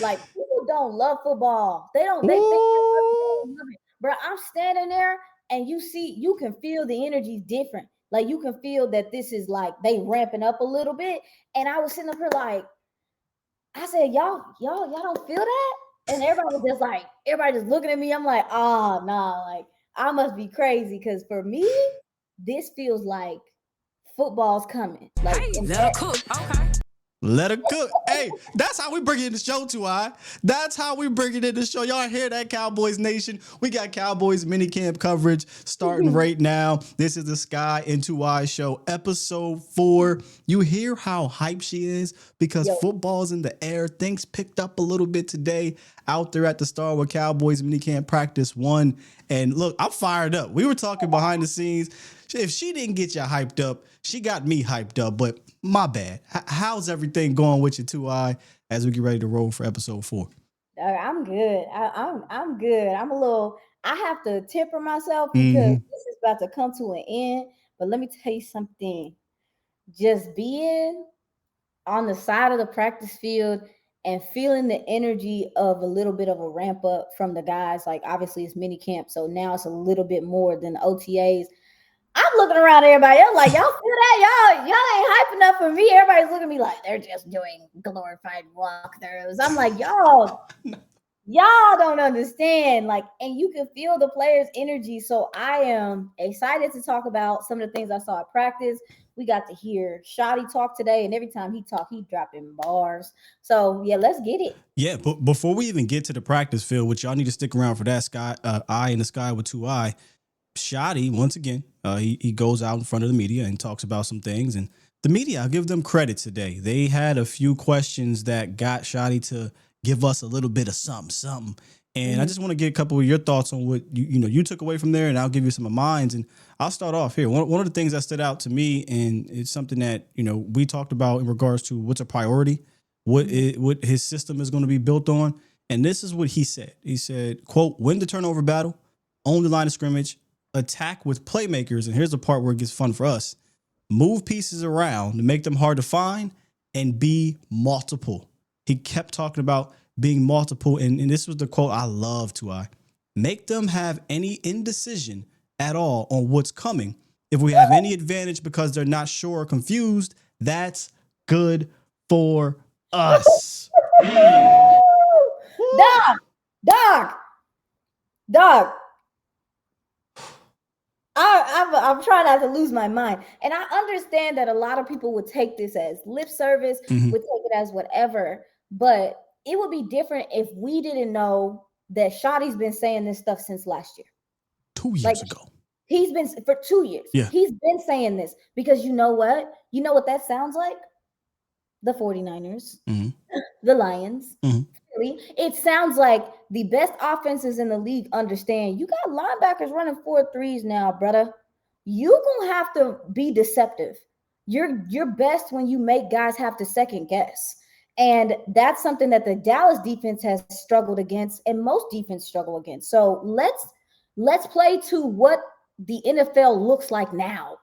Like, people don't love football. They don't. They think they Ooh. love it. Bro, I'm standing there, and you can feel the energy different. Like, you can feel that this is like they ramping up a little bit. And I was sitting up here like, I said, y'all don't feel that? And everybody just looking at me. I'm like, oh nah, like I must be crazy. Cause for me, this feels like football's coming. Like, Hey, and let her cook. Okay. Let her cook. Hey, that's how we bring it in the show, too, I. That's how we bring it in the show. Y'all hear that, Cowboys Nation? We got Cowboys minicamp coverage starting right now. This is the Sky Into I show, episode 4. You hear how hype she is because yo, football's in the air. Things picked up a little bit today out there at the Starwood Cowboys minicamp practice 1. And look, I'm fired up. We were talking behind the scenes. If she didn't get you hyped up, she got me hyped up, but my bad. How's everything going with you, 2I, as we get ready to roll for episode 4? I'm good. I'm good. I'm a little. I have to temper myself because Mm-hmm. this is about to come to an end. But let me tell you something. Just being on the side of the practice field and feeling the energy of a little bit of a ramp up from the guys. Like, obviously it's mini camp, so now it's a little bit more than the OTAs. I'm looking around at everybody else like, y'all feel that? Y'all ain't hype enough for me. Everybody's looking at me like they're just doing glorified walkthroughs. I'm like, y'all don't understand. Like, and you can feel the players' energy. So I am excited to talk about some of the things I saw at practice. We got to hear Shoddy talk today, and every time he talk, he dropping bars. So yeah, let's get it. Yeah, but before we even get to the practice field, which y'all need to stick around for that, Eye in the Sky with 2I, Shoddy, once again, he goes out in front of the media and talks about some things. And the media, I'll give them credit today. They had a few questions that got Shoddy to give us a little bit of something. And I Mhm. just want to get a couple of your thoughts on what you took away from there, and I'll give you some of mine. And I'll start off here. One of the things that stood out to me, and it's something that we talked about in regards to what's a priority, what his system is going to be built on. And this is what he said. He said, "Quote: Win the turnover battle, own the line of scrimmage, attack with playmakers." And here's the part where it gets fun for us: move pieces around to make them hard to find and be multiple. He kept talking about being multiple. And this was the quote I love, to I. Make them have any indecision at all on what's coming. If we have any advantage because they're not sure or confused, that's good for us. Woo. Dog, dog, dog. I'm trying not to lose my mind. And I understand that a lot of people would take this as lip service, Mhm. would take it as whatever, but it would be different if we didn't know that Shotty's been saying this stuff since last year. 2 years Like, ago. he's been for 2 years. Yeah. He's been saying this because you know what? You know what that sounds like? The 49ers, Hmm. the Lions. Hmm. It sounds like the best offenses in the league understand you got linebackers running 4.3s now, brother. You gonna have to be deceptive. You're best when you make guys have to second guess. And that's something that the Dallas defense has struggled against, and most defense struggle against. So let's play to what the NFL looks like now.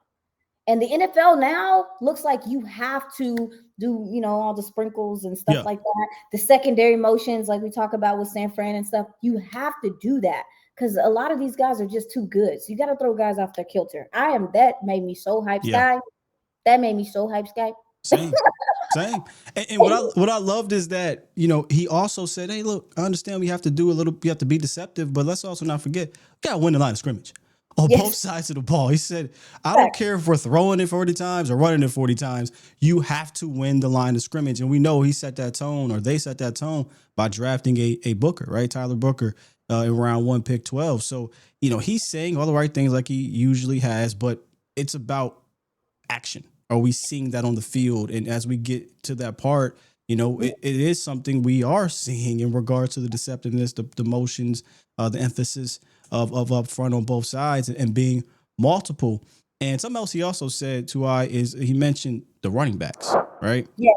And the NFL now looks like you have to do, all the sprinkles and stuff Yeah. like that. The secondary motions, like we talk about with San Fran and stuff, you have to do that because a lot of these guys are just too good. So you got to throw guys off their kilter. That made me so hype, Yeah. Sky. That made me so hype, Sky. Same. Same. And what I loved is that, he also said, hey, look, I understand we have to be deceptive, but let's also not forget, we gotta win the line of scrimmage on both Yes. sides of the ball. He said, I don't Fact. care if we're throwing it 40 times or running it 40 times. You have to win the line of scrimmage. And we know he set that tone, or they set that tone by drafting a Booker, right? Tyler Booker, in round 1, pick 12. So, he's saying all the right things like he usually has, but it's about action. Are we seeing that on the field? And as we get to that part, it is something we are seeing in regards to the deceptiveness, the motions, the emphasis of up front on both sides, and being multiple. And something else he also said to I is he mentioned the running backs, right? Yes.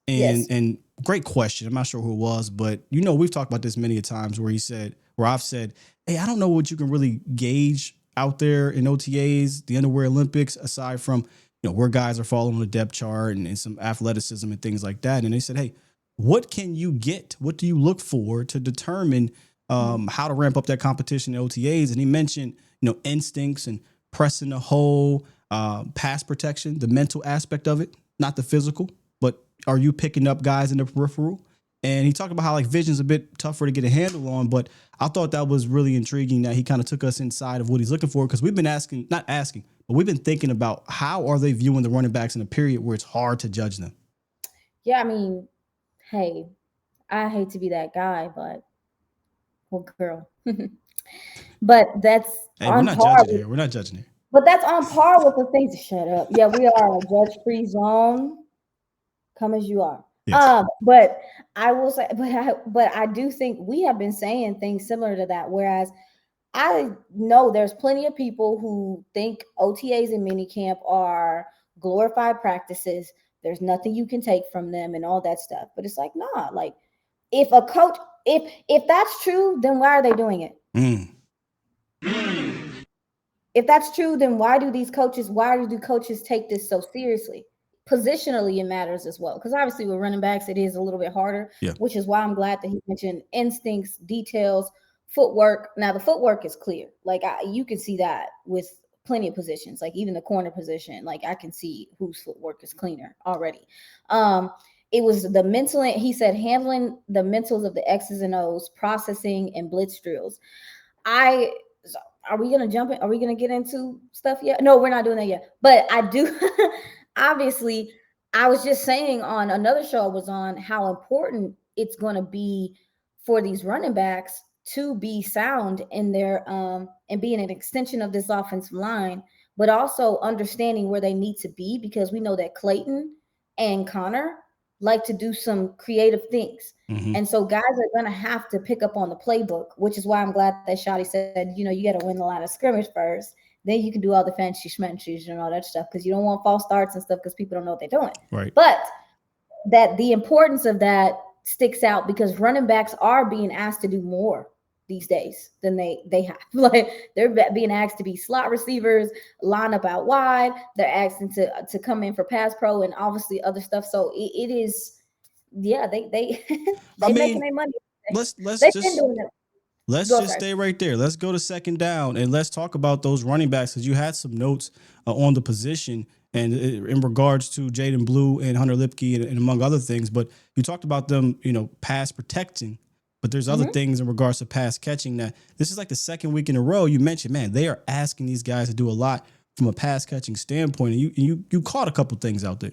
And Yes. and great question. I'm not sure who it was, but we've talked about this many a times where I've said, hey, I don't know what you can really gauge out there in OTAs, the Underwear Olympics, aside from where guys are falling on the depth chart and some athleticism and things like that. And they said, hey, what can you get? What do you look for to determine how to ramp up that competition in OTAs? And he mentioned, instincts and pressing the hole, pass protection, the mental aspect of it, not the physical, but are you picking up guys in the peripheral? And he talked about how like vision's a bit tougher to get a handle on, but I thought that was really intriguing that he kind of took us inside of what he's looking for, because we've been not asking, but we've been thinking about how are they viewing the running backs in a period where it's hard to judge them. Yeah, I mean, hey, I hate to be that guy, but well, girl. But that's Hey, we're on not par judging with, here. We're not judging here. but that's on par with the things. Shut up. Yeah, we are a judge-free zone. Come as you are. Yes. But I will say, but I do think we have been saying things similar to that. Whereas I know there's plenty of people who think OTAs and minicamp are glorified practices. There's nothing you can take from them and all that stuff. But it's like, nah, like if a coach, if that's true, then why are they doing it? If that's true, then why do coaches take this so seriously? Positionally, it matters as well. Because obviously with running backs, it is a little bit harder, Yeah. which is why I'm glad that he mentioned instincts, details, footwork. Now the footwork is clear. Like you can see that with plenty of positions, like even the corner position. Like I can see whose footwork is cleaner already. It was the mental, he said, handling the mentals of the X's and O's, processing and blitz drills. Are we gonna jump in? Are we gonna get into stuff yet? No, we're not doing that yet. But I do obviously, I was just saying on another show I was on how important it's gonna be for these running backs to be sound in their and being an extension of this offensive line, but also understanding where they need to be, because we know that Clayton and Connor like to do some creative things. Mm-hmm. And so guys are going to have to pick up on the playbook, which is why I'm glad that Shotty said, you got to win the line of scrimmage first. Then you can do all the fancy schmencies and all that stuff, because you don't want false starts and stuff because people don't know what they're doing. Right. But that the importance of that sticks out because running backs are being asked to do more these days than they have. Like they're being asked to be slot receivers, line up out wide. They're asking to come in for pass pro and obviously other stuff. So it is, yeah, they making their money. Let's They've been doing it. Let's just stay right there. Let's go to second down and let's talk about those running backs, because you had some notes on the position and in regards to Jaden Blue and Hunter Lipke and among other things. But you talked about them, pass protecting. But there's other things in regards to pass catching that this is like the second week in a row you mentioned, man, they are asking these guys to do a lot from a pass catching standpoint. And you caught a couple things out there.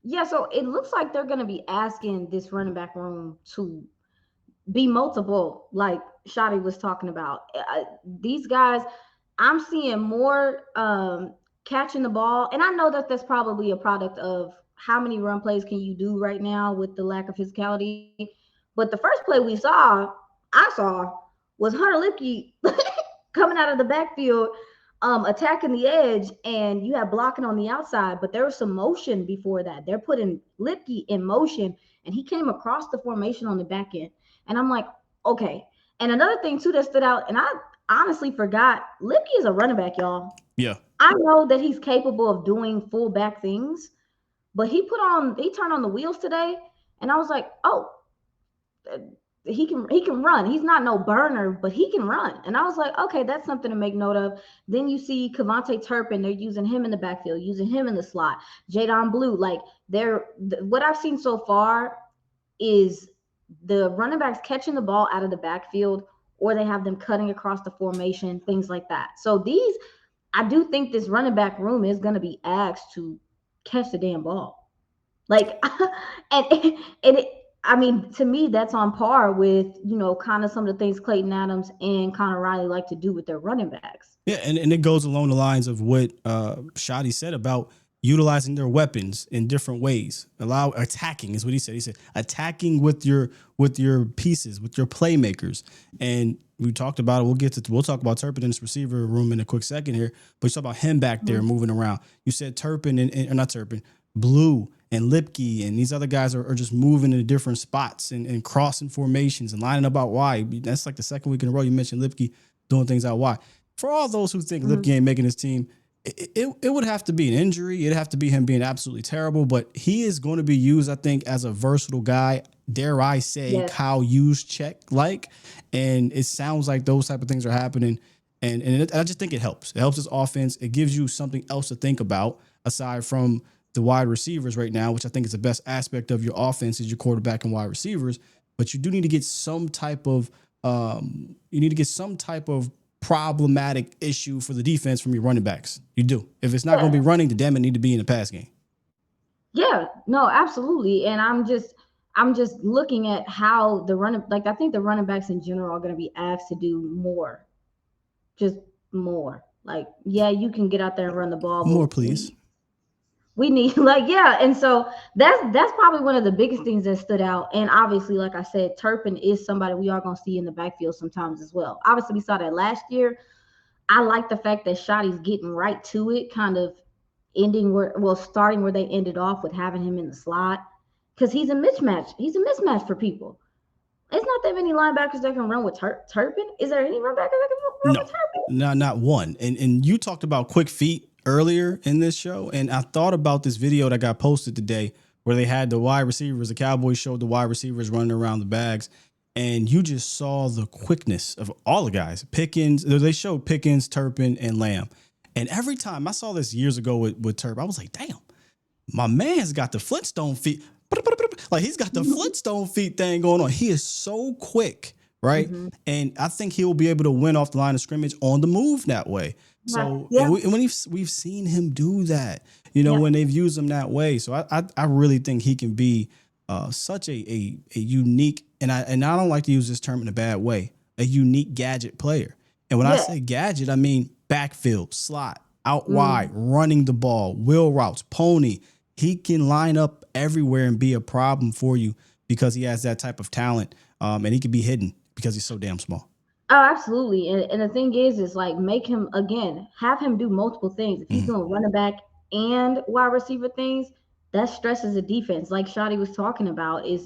Yeah, so it looks like they're going to be asking this running back room to be multiple, like Shotty was talking about. These guys, I'm seeing more catching the ball. And I know that that's probably a product of how many run plays can you do right now with the lack of physicality. But the first play I saw, was Hunter Lipke coming out of the backfield, attacking the edge, and you have blocking on the outside. But there was some motion before that. They're putting Lipke in motion, and he came across the formation on the back end. And I'm like, okay. And another thing too that stood out, and I honestly forgot, Lipke is a running back, y'all. Yeah. I know that he's capable of doing full back things, but he turned on the wheels today, and I was like, oh, he can run. He's not no burner, but he can run. And I was like, okay, that's something to make note of. Then you see Kevontae Turpin, they're using him in the backfield, using him in the slot. Jadon Blue, like what I've seen so far is the running backs catching the ball out of the backfield, or they have them cutting across the formation, things like that. So I do think this running back room is going to be asked to catch the damn ball. Like, I mean, to me, that's on par with, kind of some of the things Clayton Adams and Connor Riley like to do with their running backs. Yeah, and it goes along the lines of what Shotty said about utilizing their weapons in different ways. Attacking is what he said. He said attacking with your pieces, with your playmakers. And we talked about it. We'll talk about Turpin in this receiver room in a quick second here. But you talk about him back there moving around. You said Turpin or not Turpin, Blue and Lipke and these other guys are just moving in different spots and crossing formations and lining up out wide. That's like the second week in a row you mentioned Lipke doing things out wide. For all those who think Lipke ain't making his team, it would have to be an injury. It'd have to be him being absolutely terrible. But he is going to be used, I think, as a versatile guy dare I say, Yes. Kyle Juszczyk like, and it sounds like those type of things are happening. And I just think it helps. It helps this offense. It gives you something else to think about aside from the wide receivers right now, which I think is the best aspect of your offense is your quarterback and wide receivers. But you do need to get some type of problematic issue for the defense from your running backs. You do. If it's not going to be running, the damn it need to be in the pass game. Yeah, no, absolutely. And I'm just looking at how I think the running backs in general are going to be asked to do more, just more. Like, yeah, you can get out there and run the ball, More, but please. we need like, yeah. And so that's probably one of the biggest things that stood out. And obviously, like I said, Turpin is somebody we are going to see in the backfield sometimes as well. Obviously, we saw that last year. I like the fact that Shotty's getting right to it, kind of starting where they ended off with having him in the slot, because he's a mismatch. He's a mismatch for people. It's not that many linebackers that can run with Turpin. Is there any linebacker that can run with Turpin? Not one. And you talked about quick feet earlier in this show, and I thought about this video that got posted today where they had the wide receivers. The Cowboys showed the wide receivers running around the bags, and you just saw the quickness of all the guys. Pickens, they showed Pickens, Turpin, and Lamb. And every time I saw this years ago with Turp, I was like, damn, my man's got the Flintstone feet. Like he's got the Flintstone feet thing going on. He is so quick, right? Mm-hmm. And I think he'll be able to win off the line of scrimmage on the move that way. So and when we've seen him do that, when they've used him that way. So I really think he can be such a unique, and I don't like to use this term in a bad way, a unique gadget player. And when I say gadget, I mean backfield, slot, out wide, running the ball, wheel routes, pony. He can line up everywhere and be a problem for you because he has that type of talent, and he can be hidden because he's so damn small. Oh, absolutely. And the thing is like have him do multiple things. If he's doing running back and wide receiver things, that stresses the defense. Like Shotty was talking about is,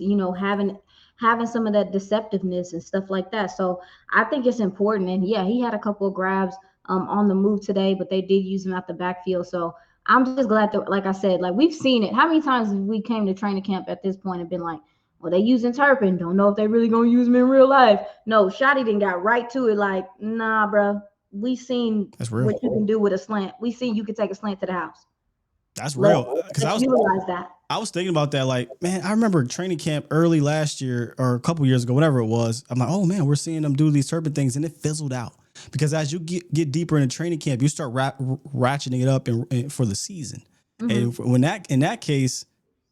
having some of that deceptiveness and stuff like that. So I think it's important. And yeah, he had a couple of grabs on the move today, but they did use him out the backfield. So I'm just glad that, like I said, like we've seen it. How many times have we came to training camp at this point and been like, well, they using Turpin. Don't know if they really going to use him in real life. No, Shotty didn't got right to it. Like, nah, bro. We seen what you can do with a slant. We seen you can take a slant to the house. That's real. Because I was thinking about that. Like, man, I remember training camp early last year or a couple years ago, whatever it was. I'm like, oh man, we're seeing them do these Turpin things, and it fizzled out. Because as you get deeper into training camp, you start ratcheting it up for the season. And in that case,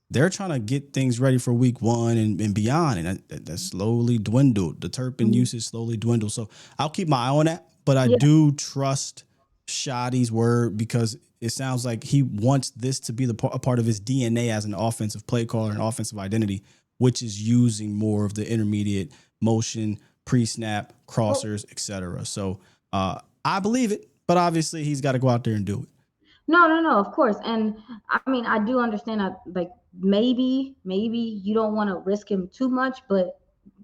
they're trying to get things ready for week 1 and beyond, and that slowly dwindled. The Turpin usage slowly dwindled. So I'll keep my eye on that, but I do trust Shotty's word because it sounds like he wants this to be a part of his DNA as an offensive play caller and offensive identity, which is using more of the intermediate motion, pre-snap, crossers, etc. So I believe it, but obviously he's got to go out there and do it. No, of course. And I mean, I do understand that, like, maybe you don't want to risk him too much, but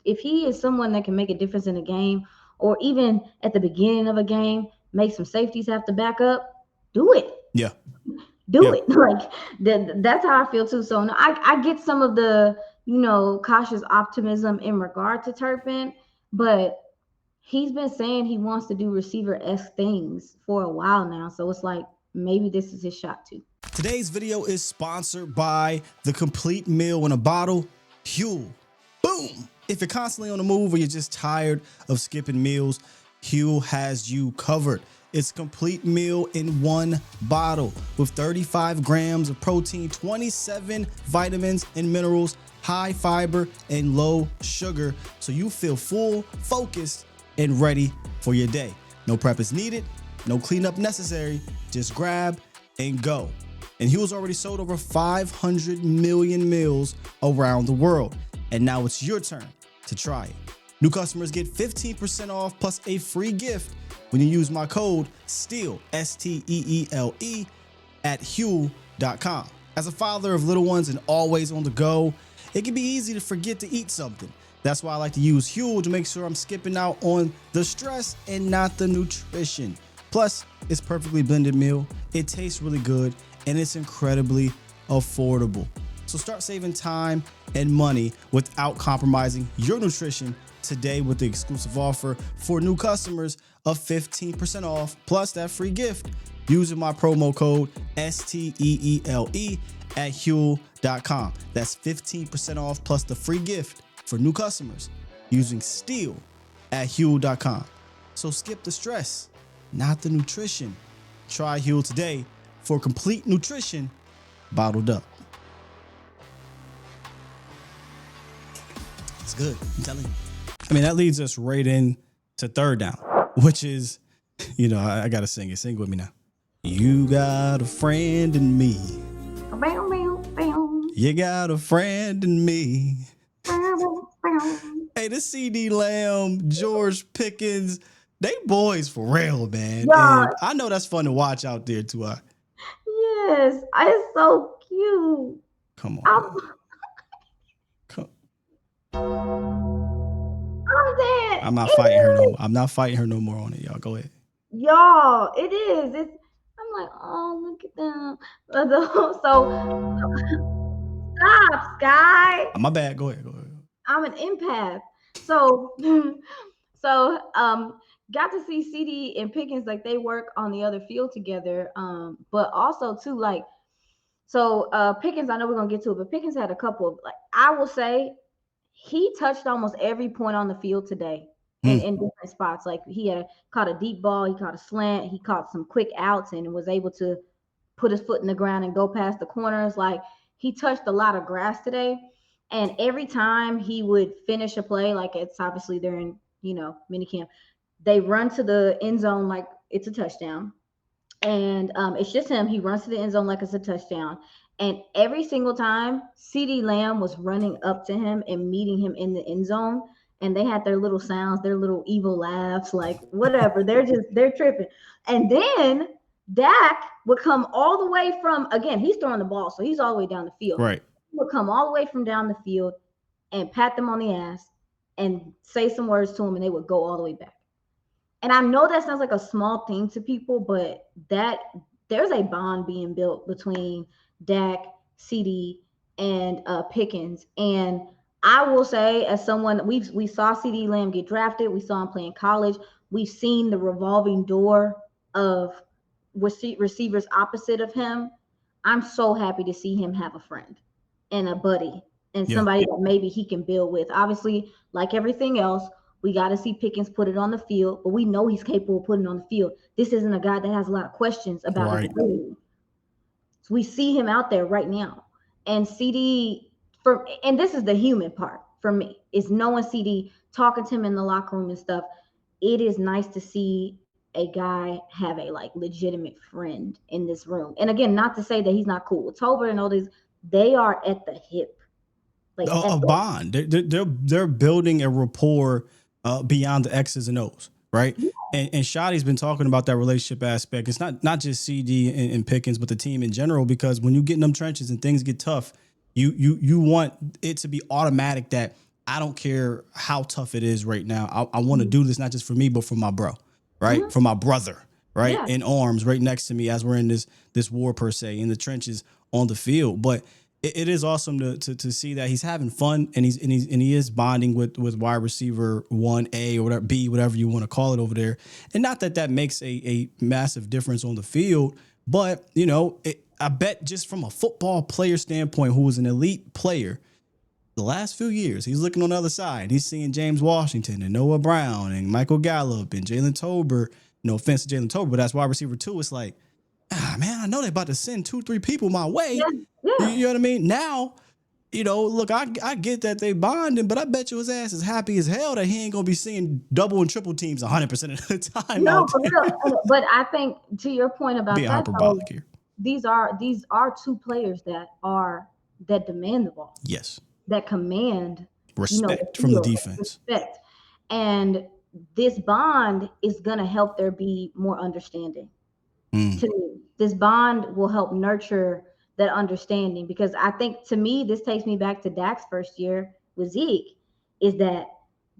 if he is someone that can make a difference in a game, or even at the beginning of a game, make some safeties have to back up, do it. Yeah. Do it. Like, that's how I feel too. So no, I get some of the, cautious optimism in regard to Turpin, but he's been saying he wants to do receiver-esque things for a while now. So it's like, maybe this is his shot too. Today's video is sponsored by the complete meal in a bottle, Huel. Boom! If you're constantly on the move or you're just tired of skipping meals, Huel has you covered. It's a complete meal in one bottle with 35 grams of protein, 27 vitamins and minerals, high fiber, and low sugar, so you feel full, focused, and ready for your day. No prep is needed, no cleanup necessary, just grab and go. And Huel's already sold over 500 million meals around the world. And now it's your turn to try it. New customers get 15% off plus a free gift when you use my code STEELE, STEELE, at Huel.com. As a father of little ones and always on the go, it can be easy to forget to eat something. That's why I like to use Huel to make sure I'm skipping out on the stress and not the nutrition. Plus, it's perfectly blended meal, it tastes really good, and it's incredibly affordable. So start saving time and money without compromising your nutrition today with the exclusive offer for new customers of 15% off plus that free gift using my promo code STEELE at Huel.com. That's 15% off plus the free gift for new customers using STEEL at Huel.com. So skip the stress, not the nutrition. Try Huel today for complete nutrition bottled up. It's good, I'm telling you. I mean, that leads us right in to third down, which is, you know, I got to sing it. Sing with me now. You got a friend in me. You got a friend in me. Hey, this CeeDee Lamb, George Pickens, they boys for real, man. Yeah. And I know that's fun to watch out there too. Yes, it's so cute. Come on. I'm not fighting her no. I'm not fighting her no more on it, y'all. Go ahead. Y'all, it is. I'm like, oh, look at them. So stop, Sky. My bad. Go ahead. I'm an empath. So got to see CeeDee and Pickens, like they work on the other field together. But also too, like, so Pickens, I know we're gonna get to it, but Pickens had a couple of, like, I will say he touched almost every point on the field today in different spots. Like he caught a deep ball, he caught a slant, he caught some quick outs and was able to put his foot in the ground and go past the corners. Like he touched a lot of grass today. And every time he would finish a play, like it's obviously they're in, minicamp, they run to the end zone like it's a touchdown. And it's just him. He runs to the end zone like it's a touchdown. And every single time, CeeDee Lamb was running up to him and meeting him in the end zone. And they had their little sounds, their little evil laughs, like whatever. They're tripping. And then Dak would come all the way from, again, he's throwing the ball, so he's all the way down the field. Right. He would come all the way from down the field and pat them on the ass and say some words to them, and they would go all the way back. And I know that sounds like a small thing to people, but there's a bond being built between Dak, CeeDee, and Pickens. And I will say, as someone, we saw CeeDee Lamb get drafted, we saw him play in college, we've seen the revolving door of receivers opposite of him. I'm so happy to see him have a friend and a buddy and somebody that maybe he can build with. Obviously, like everything else, we got to see Pickens put it on the field, but we know he's capable of putting it on the field. This isn't a guy that has a lot of questions about his ability. So we see him out there right now. And CeeDee, and this is the human part for me, is knowing CeeDee, talking to him in the locker room and stuff. It is nice to see a guy have a legitimate friend in this room. And again, not to say that he's not cool with Tolbert and all these, they are at the hip. Like a bond. They're building a rapport beyond the X's and O's, right? Yeah. And Shotty's been talking about that relationship aspect. It's not just CeeDee and Pickens, but the team in general, because when you get in them trenches and things get tough, you want it to be automatic that I don't care how tough it is right now. I want to do this not just for me, but for my bro, right? For my brother, right? In arms right next to me as we're in this war per se, in the trenches on the field. But it is awesome to see that he's having fun and he is bonding with wide receiver 1A or whatever, B, whatever you want to call it over there. And not that makes a massive difference on the field, but I bet just from a football player standpoint, who was an elite player the last few years, he's looking on the other side. He's seeing James Washington and Noah Brown and Michael Gallup and Jalen Tolbert. No offense to Jalen Tolbert, but that's wide receiver 2. It's like, man, I know they're about to send 2-3 people my way. Yeah. You know what I mean? Now, look, I get that they bonding, but I bet you his ass is happy as hell that he ain't gonna be seeing double and triple teams 100% of the time. No, but I think to your point about being hyperbolic here, these are two players that demand the ball. Yes. That command respect from the defense. Respect. And this bond is gonna help there be more understanding. To me, this bond will help nurture that understanding, because I think, to me, this takes me back to Dak's first year with Zeke, is that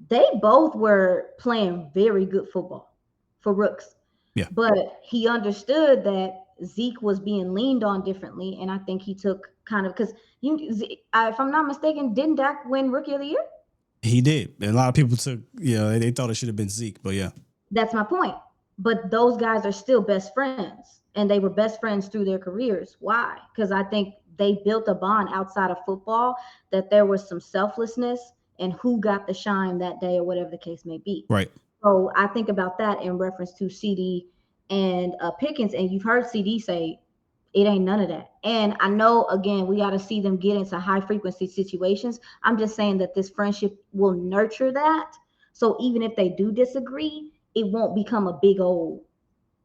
they both were playing very good football for rooks. Yeah. But he understood that Zeke was being leaned on differently. And I think he took because If I'm not mistaken, didn't Dak win Rookie of the Year? He did. And a lot of people took, they thought it should have been Zeke, but yeah. That's my point. But those guys are still best friends, and they were best friends through their careers. Why? Because I think they built a bond outside of football, that there was some selflessness and who got the shine that day or whatever the case may be. Right. So I think about that in reference to CeeDee and Pickens, and you've heard CeeDee say it ain't none of that. And I know, again, we got to see them get into high frequency situations. I'm just saying that this friendship will nurture that. So even if they do disagree, it won't become a big old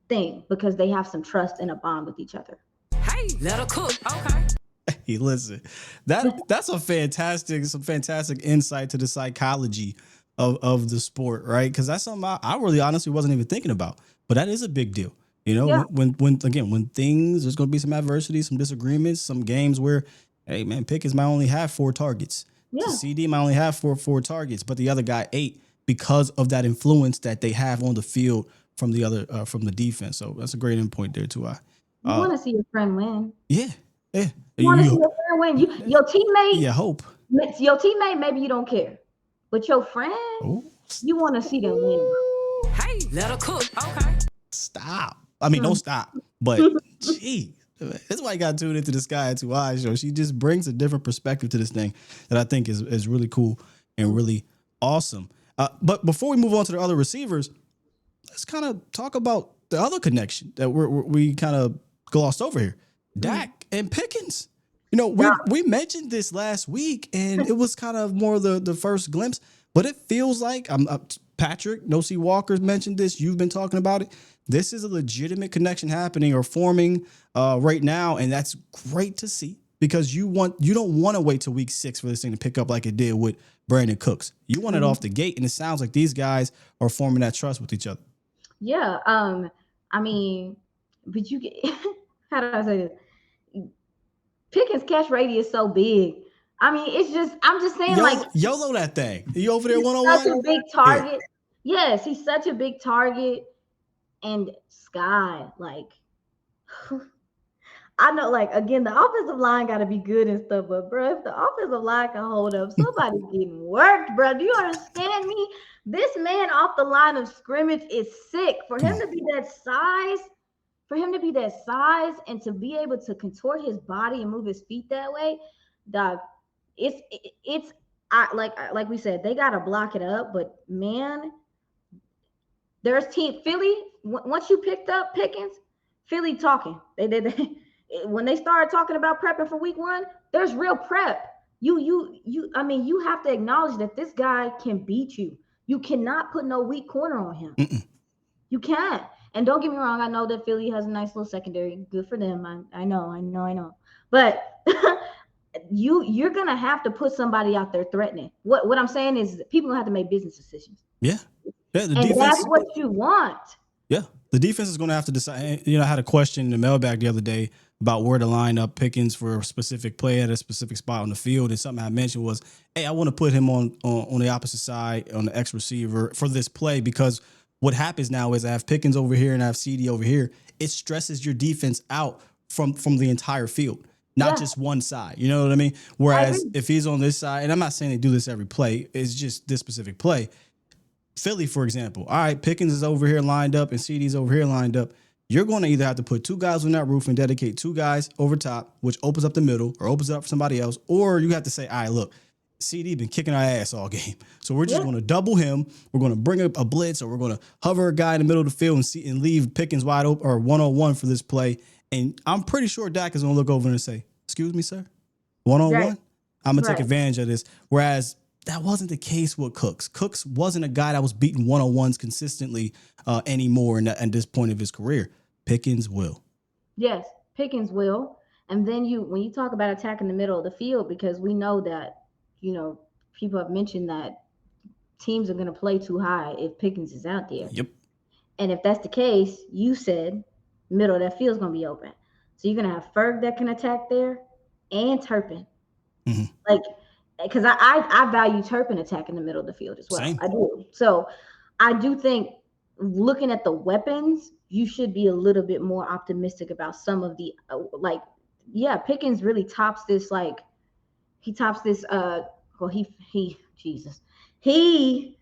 thing because they have some trust and a bond with each other. Hey, let her cook. Okay. Hey, listen, that's some fantastic insight to the psychology of the sport, right? Because that's something I really honestly wasn't even thinking about, but that is a big deal. Yeah. When things, there's going to be some adversity, some disagreements, some games where, hey man, Pickens might only have 4 targets. Yeah. CeeDee might only have four targets, but the other guy 8 because of that influence that they have on the field from the other from the defense. So that's a great endpoint there too. You want to see your friend win. Yeah. You want to see your friend win. Your teammate. Yeah, hope. Your teammate, maybe you don't care, but your friend, you want to see them win. Hey, let her cook. Okay. Stop. I mean, don't stop. But gee, that's why you got to tune into the Sky at 2 Eyes show. She just brings a different perspective to this thing that I think is really cool and really awesome. But before we move on to the other receivers, let's kind of talk about the other connection that we kind of glossed over here. Dak and Pickens. We mentioned this last week, and it was kind of more the first glimpse, but it feels like Patrick Nosey Walker's mentioned this. You've been talking about it. This is a legitimate connection happening or forming right now, and that's great to see because you don't want to wait till week 6 for this thing to pick up like it did with Brandon Cooks. You want it off the gate, and it sounds like these guys are forming that trust with each other. Yeah. I mean, but you get how do I say this? Pickens' catch radius is so big. I mean, I'm just saying, YOLO that thing. You over there 1-on-1? Such a big target. Yeah. Yes, he's such a big target. And Sky, I know, again, the offensive line got to be good and stuff, but bro, if the offensive line can hold up, somebody's getting worked, bro. Do you understand me? This man off the line of scrimmage is sick. For him to be that size, and to be able to contort his body and move his feet that way, dog, like we said, they got to block it up, but man, there's Philly. Once you picked up Pickens, Philly talking. They when they started talking about prepping for week 1. There's real prep. I mean, you have to acknowledge that this guy can beat you. You cannot put no weak corner on him. Mm-mm. You can't. And don't get me wrong. I know that Philly has a nice little secondary. Good for them. I know. But you're gonna have to put somebody out there threatening. What I'm saying is people gonna have to make business decisions. Yeah. The and defense, that's what you want. Yeah. The defense is going to have to decide. I had a question in the mailbag the other day about where to line up Pickens for a specific play at a specific spot on the field. And something I mentioned was, hey, I want to put him on the opposite side, on the X receiver for this play, because what happens now is I have Pickens over here and I have CeeDee over here. It stresses your defense out from the entire field, not just one side. You know what I mean? Whereas if he's on this side, and I'm not saying they do this every play, it's just this specific play. Philly, for example, all right, Pickens is over here lined up and CeeDee's over here lined up. You're going to either have to put 2 guys on that roof and dedicate 2 guys over top, which opens up the middle or opens it up for somebody else, or you have to say, all right, look, CeeDee been kicking our ass all game, so we're just going to double him. We're going to bring up a blitz, or we're going to hover a guy in the middle of the field and leave Pickens wide open or 1-on-1 for this play. And I'm pretty sure Dak is going to look over and say, excuse me, sir, 1-on-1? Right. I'm going to take advantage of this. Whereas that wasn't the case with Cooks. Cooks wasn't a guy that was beating 1-on-1s consistently anymore at this point of his career. Pickens will. Yes, Pickens will. And then when you talk about attacking the middle of the field, because we know that, people have mentioned that teams are going to play too high if Pickens is out there. Yep. And if that's the case, you said middle of that field is going to be open. So you're going to have Ferg that can attack there and Turpin. Mm-hmm. Because I value Turpin attacking the middle of the field as well. Same. I do. So I do think looking at the weapons, you should be a little bit more optimistic about some of the Pickens really tops this he tops this. Well, he Jesus, he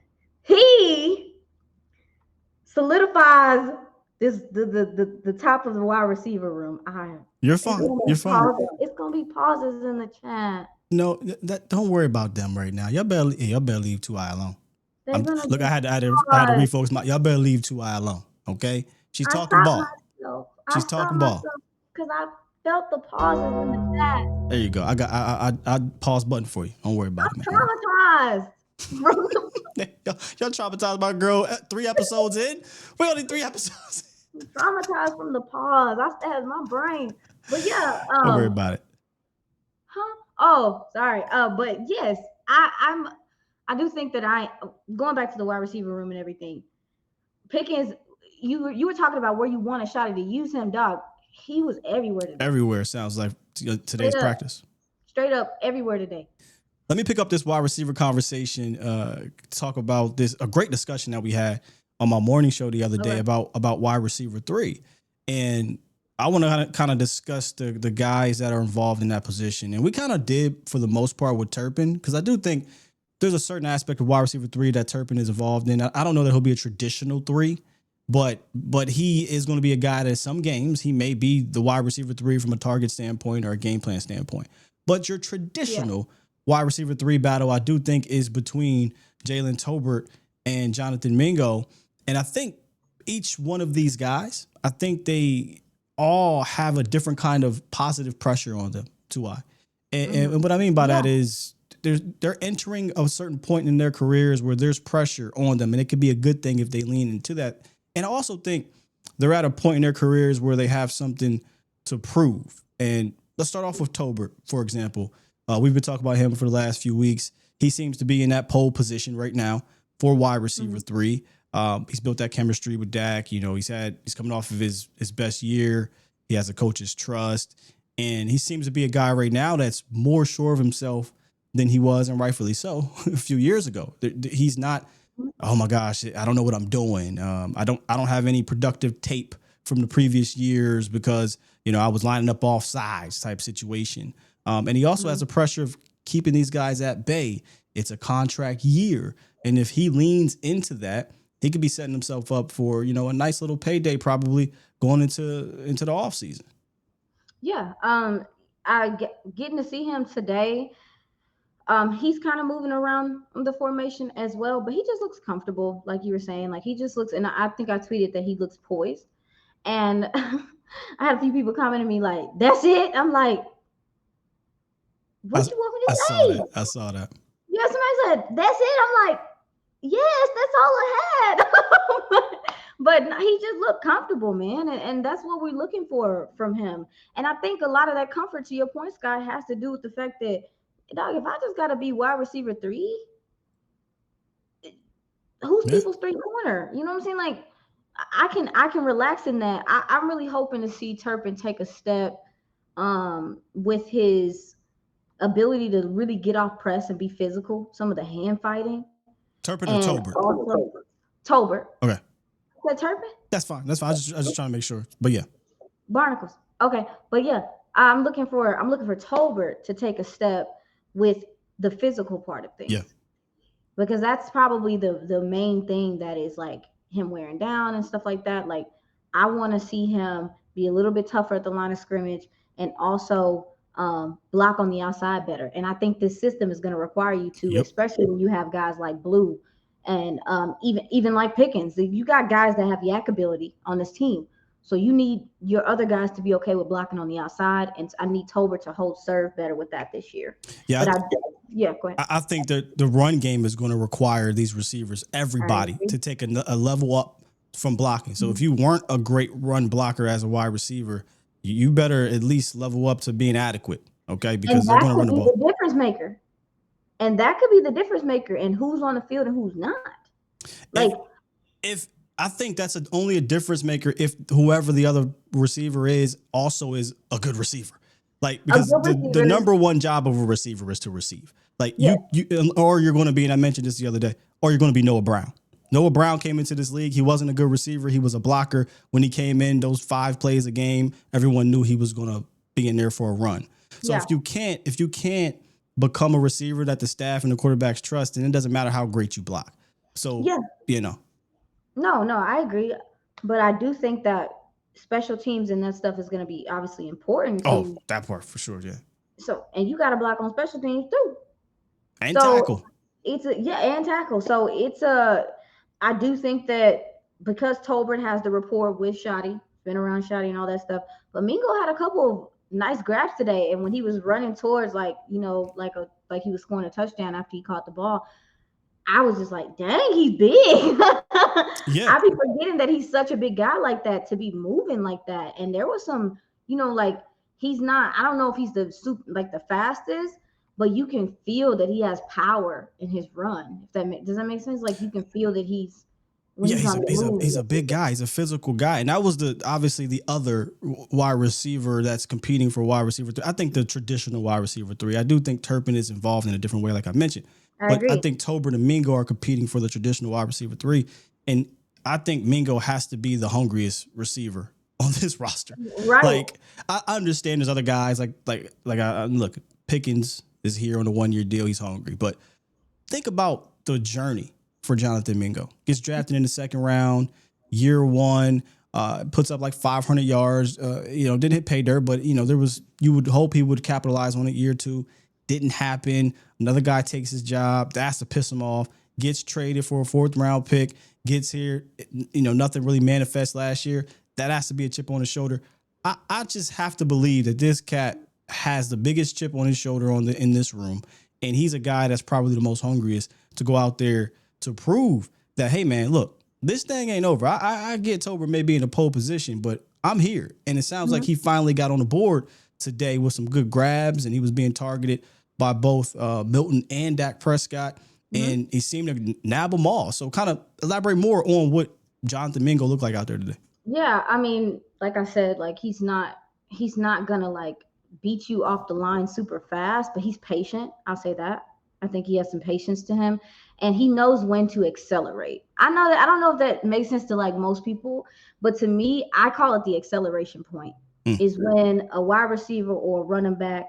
solidifies this the top of the wide receiver room. You're It's fine. gonna You're be fine. pauses. It's gonna be pauses in the chat. No, don't worry about them right now. Y'all better leave 2i alone. They're gonna Look, be I had to paused. refocus my. Y'all better leave 2i alone. Okay, she's I talking stopped ball. myself. I She's stopped talking ball. myself because I felt the pauses in the chat. There you go. I pause button for you. Don't worry about it, man. Traumatized. Y'all traumatized my girl 3 episodes in. We only 3 episodes. Traumatized from the pause. I stabbed my brain. But yeah, Don't worry about it. huh? Oh, sorry. But yes, I do think that going back to the wide receiver room and everything. Pickens, you were talking about where you want a shot to use him, dog. He was everywhere today. Everywhere sounds like today's practice. Straight up everywhere today. Let me pick up this wide receiver conversation. Talk about a great discussion that we had on my morning show the other day about wide receiver 3, and I want to kind of discuss the guys that are involved in that position, and we kind of did for the most part with Turpin, because I do think there's a certain aspect of wide receiver 3 that Turpin is involved in. I don't know that he'll be a traditional 3, but he is going to be a guy that some games he may be the wide receiver 3 from a target standpoint or a game plan standpoint. But your traditional wide receiver 3 battle, I do think, is between Jalen Tolbert and Jonathan Mingo. And I think each one of these guys, I think they all have a different kind of positive pressure on them, and what I mean by that is they're entering a certain point in their careers where there's pressure on them, and it could be a good thing if they lean into that. And I also think they're at a point in their careers where they have something to prove. And let's start off with Tolbert, for example. We've been talking about him for the last few weeks. He seems to be in that pole position right now for wide receiver 3. He's built that chemistry with Dak. You know, he's coming off of his best year. He has a coach's trust, and he seems to be a guy right now that's more sure of himself than he was, and rightfully so, a few years ago. He's not, oh my gosh, I don't know what I'm doing. I don't have any productive tape from the previous years because, you know, I was lining up off sides type situation. And he also has the pressure of keeping these guys at bay. It's a contract year. And if he leans into that, he could be setting himself up for, you know, a nice little payday probably going into the offseason. Yeah. Getting to see him today. He's kind of moving around the formation as well, but he just looks comfortable, like you were saying. Like he just looks, and I think I tweeted that he looks poised. And I had a few people commenting me like, "That's it." I'm like, "What you want me to say?" I saw that. Yeah, somebody said, "That's it." I'm like, "Yes, that's all I had." But he just looked comfortable, man, and that's what we're looking for from him. And I think a lot of that comfort, to your point, Scott, has to do with the fact that, dog, if I just gotta be wide receiver 3, who's people's 3 corner? You know what I'm saying? Like, I can relax in that. I'm really hoping to see Turpin take a step with his ability to really get off press and be physical, some of the hand fighting. Turpin or Tolbert? Tolbert. Okay. Is that Turpin? That's fine. I was just trying to make sure. But yeah. Barnacles. Okay. But yeah, I'm looking for Tolbert to take a step with the physical part of things. Yeah. Because that's probably the main thing that is like him wearing down and stuff like that. Like, I want to see him be a little bit tougher at the line of scrimmage and also block on the outside better. And I think this system is going to require you to, especially when you have guys like Blue and even like Pickens. You got guys that have yak ability on this team. So you need your other guys to be okay with blocking on the outside, and I need Tolbert to hold serve better with that this year. Yeah, go ahead. I think that the run game is going to require these receivers, everybody, to take a level up from blocking. So if you weren't a great run blocker as a wide receiver, you better at least level up to being adequate, okay? Because they're going to run the ball. The difference maker, and that could be the difference maker in who's on the field and who's not. Like, if I think that's only a difference maker if whoever the other receiver is also is a good receiver. Like, because the number one job of a receiver is to receive. Like, you or you're going to be, and I mentioned this the other day, or you're going to be Noah Brown. Noah Brown came into this league. He wasn't a good receiver. He was a blocker. When he came in, those 5 plays a game, everyone knew he was going to be in there for a run. So if you can't become a receiver that the staff and the quarterbacks trust, and it doesn't matter how great you block. So, Yeah. you know. No, I agree. But I do think that special teams and that stuff is going to be obviously important Oh, too. that part for sure, yeah. So, and you got to block on special teams too. And So tackle. it's a, yeah, and tackle. So it's a, I do think that because Tolbert has the rapport with Shotty, been around Shotty and all that stuff, but Mingo had a couple of nice grabs today. And when he was running towards like he was scoring a touchdown after he caught the ball, I was just like, dang, he's big. Yeah. I be forgetting that he's such a big guy like that to be moving like that. And there was some, like he's not. I don't know if he's the super like the fastest, but you can feel that he has power in his run. If does that make sense? Like you can feel that he's when Yeah, he's on the move. he's a big guy. He's a physical guy, and that was obviously the other wide receiver that's competing for wide receiver 3. I think the traditional wide receiver 3. I do think Turpin is involved in a different way, like I mentioned. I agree. I think Tolbert and Mingo are competing for the traditional wide receiver 3, and I think Mingo has to be the hungriest receiver on this roster. Right. Like I understand there's other guys like look, Pickens is here on a 1-year deal. He's hungry, but think about the journey for Jonathan Mingo. Gets drafted in the 2nd round, year 1, puts up like 500 yards. Didn't hit pay dirt, but you would hope he would capitalize on it year 2. Didn't happen. Another guy takes his job. That's to piss him off. Gets traded for a 4th round pick. Gets here. Nothing really manifests last year. That has to be a chip on his shoulder. I just have to believe that this cat has the biggest chip on his shoulder in this room, and he's a guy that's probably the most hungriest to go out there to prove that, hey, man, look, this thing ain't over. I get Tolbert may be in a pole position, but I'm here. And it sounds like he finally got on the board today with some good grabs, and he was being targeted by both Milton and Dak Prescott, and he seemed to nab them all. So kind of elaborate more on what Jonathan Mingo looked like out there today. Yeah, I mean, like I said, like he's not gonna like beat you off the line super fast, but he's patient. I'll say that. I think he has some patience to him, and he knows when to accelerate. I know that I don't know if that makes sense to like most people, but to me, I call it the acceleration point. Is when a wide receiver or running back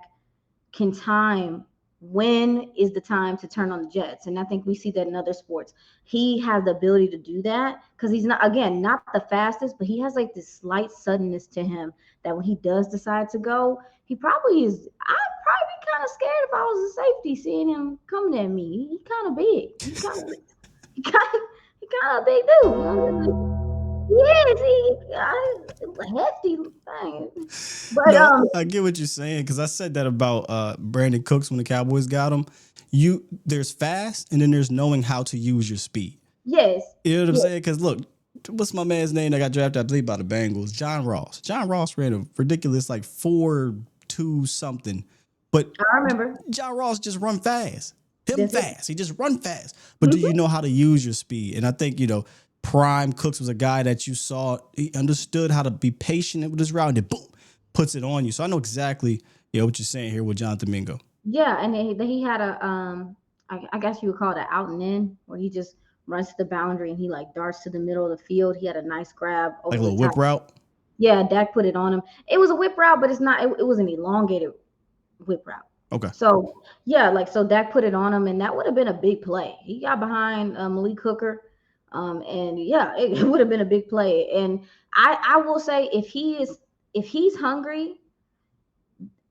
can time when is the time to turn on the jets. And I think we see that in other sports. He has the ability to do that because he's not the fastest, but he has like this slight suddenness to him that when he does decide to go, he probably is. I'd probably be kind of scared if I was a safety seeing him coming at me. He's kind of big. He kind of big dude. Yes, he hefty thing. But I get what you're saying because I said that about Brandon Cooks when the Cowboys got him. There's fast and then there's knowing how to use your speed. Yes. You know what I'm saying? Because look, what's my man's name that got drafted, I believe, by the Bengals? John Ross. John Ross ran a ridiculous like 4.2 something. But I remember. John Ross just run fast. Fast. He just run fast. But do you know how to use your speed? And I think, Prime Cooks was a guy that you saw, he understood how to be patient with his route and then boom, puts it on you. So I know exactly what you're saying here with Jonathan Mingo. Yeah, and he had a I guess you would call it an out and in where he just runs to the boundary and he like darts to the middle of the field. He had a nice grab over like a little whip route. Yeah, Dak put it on him. It was a whip route, but it's not. It was an elongated whip route. Okay. So yeah, so Dak put it on him, and that would have been a big play. He got behind Malik Hooker. And yeah, it would have been a big play. And I will say if he's hungry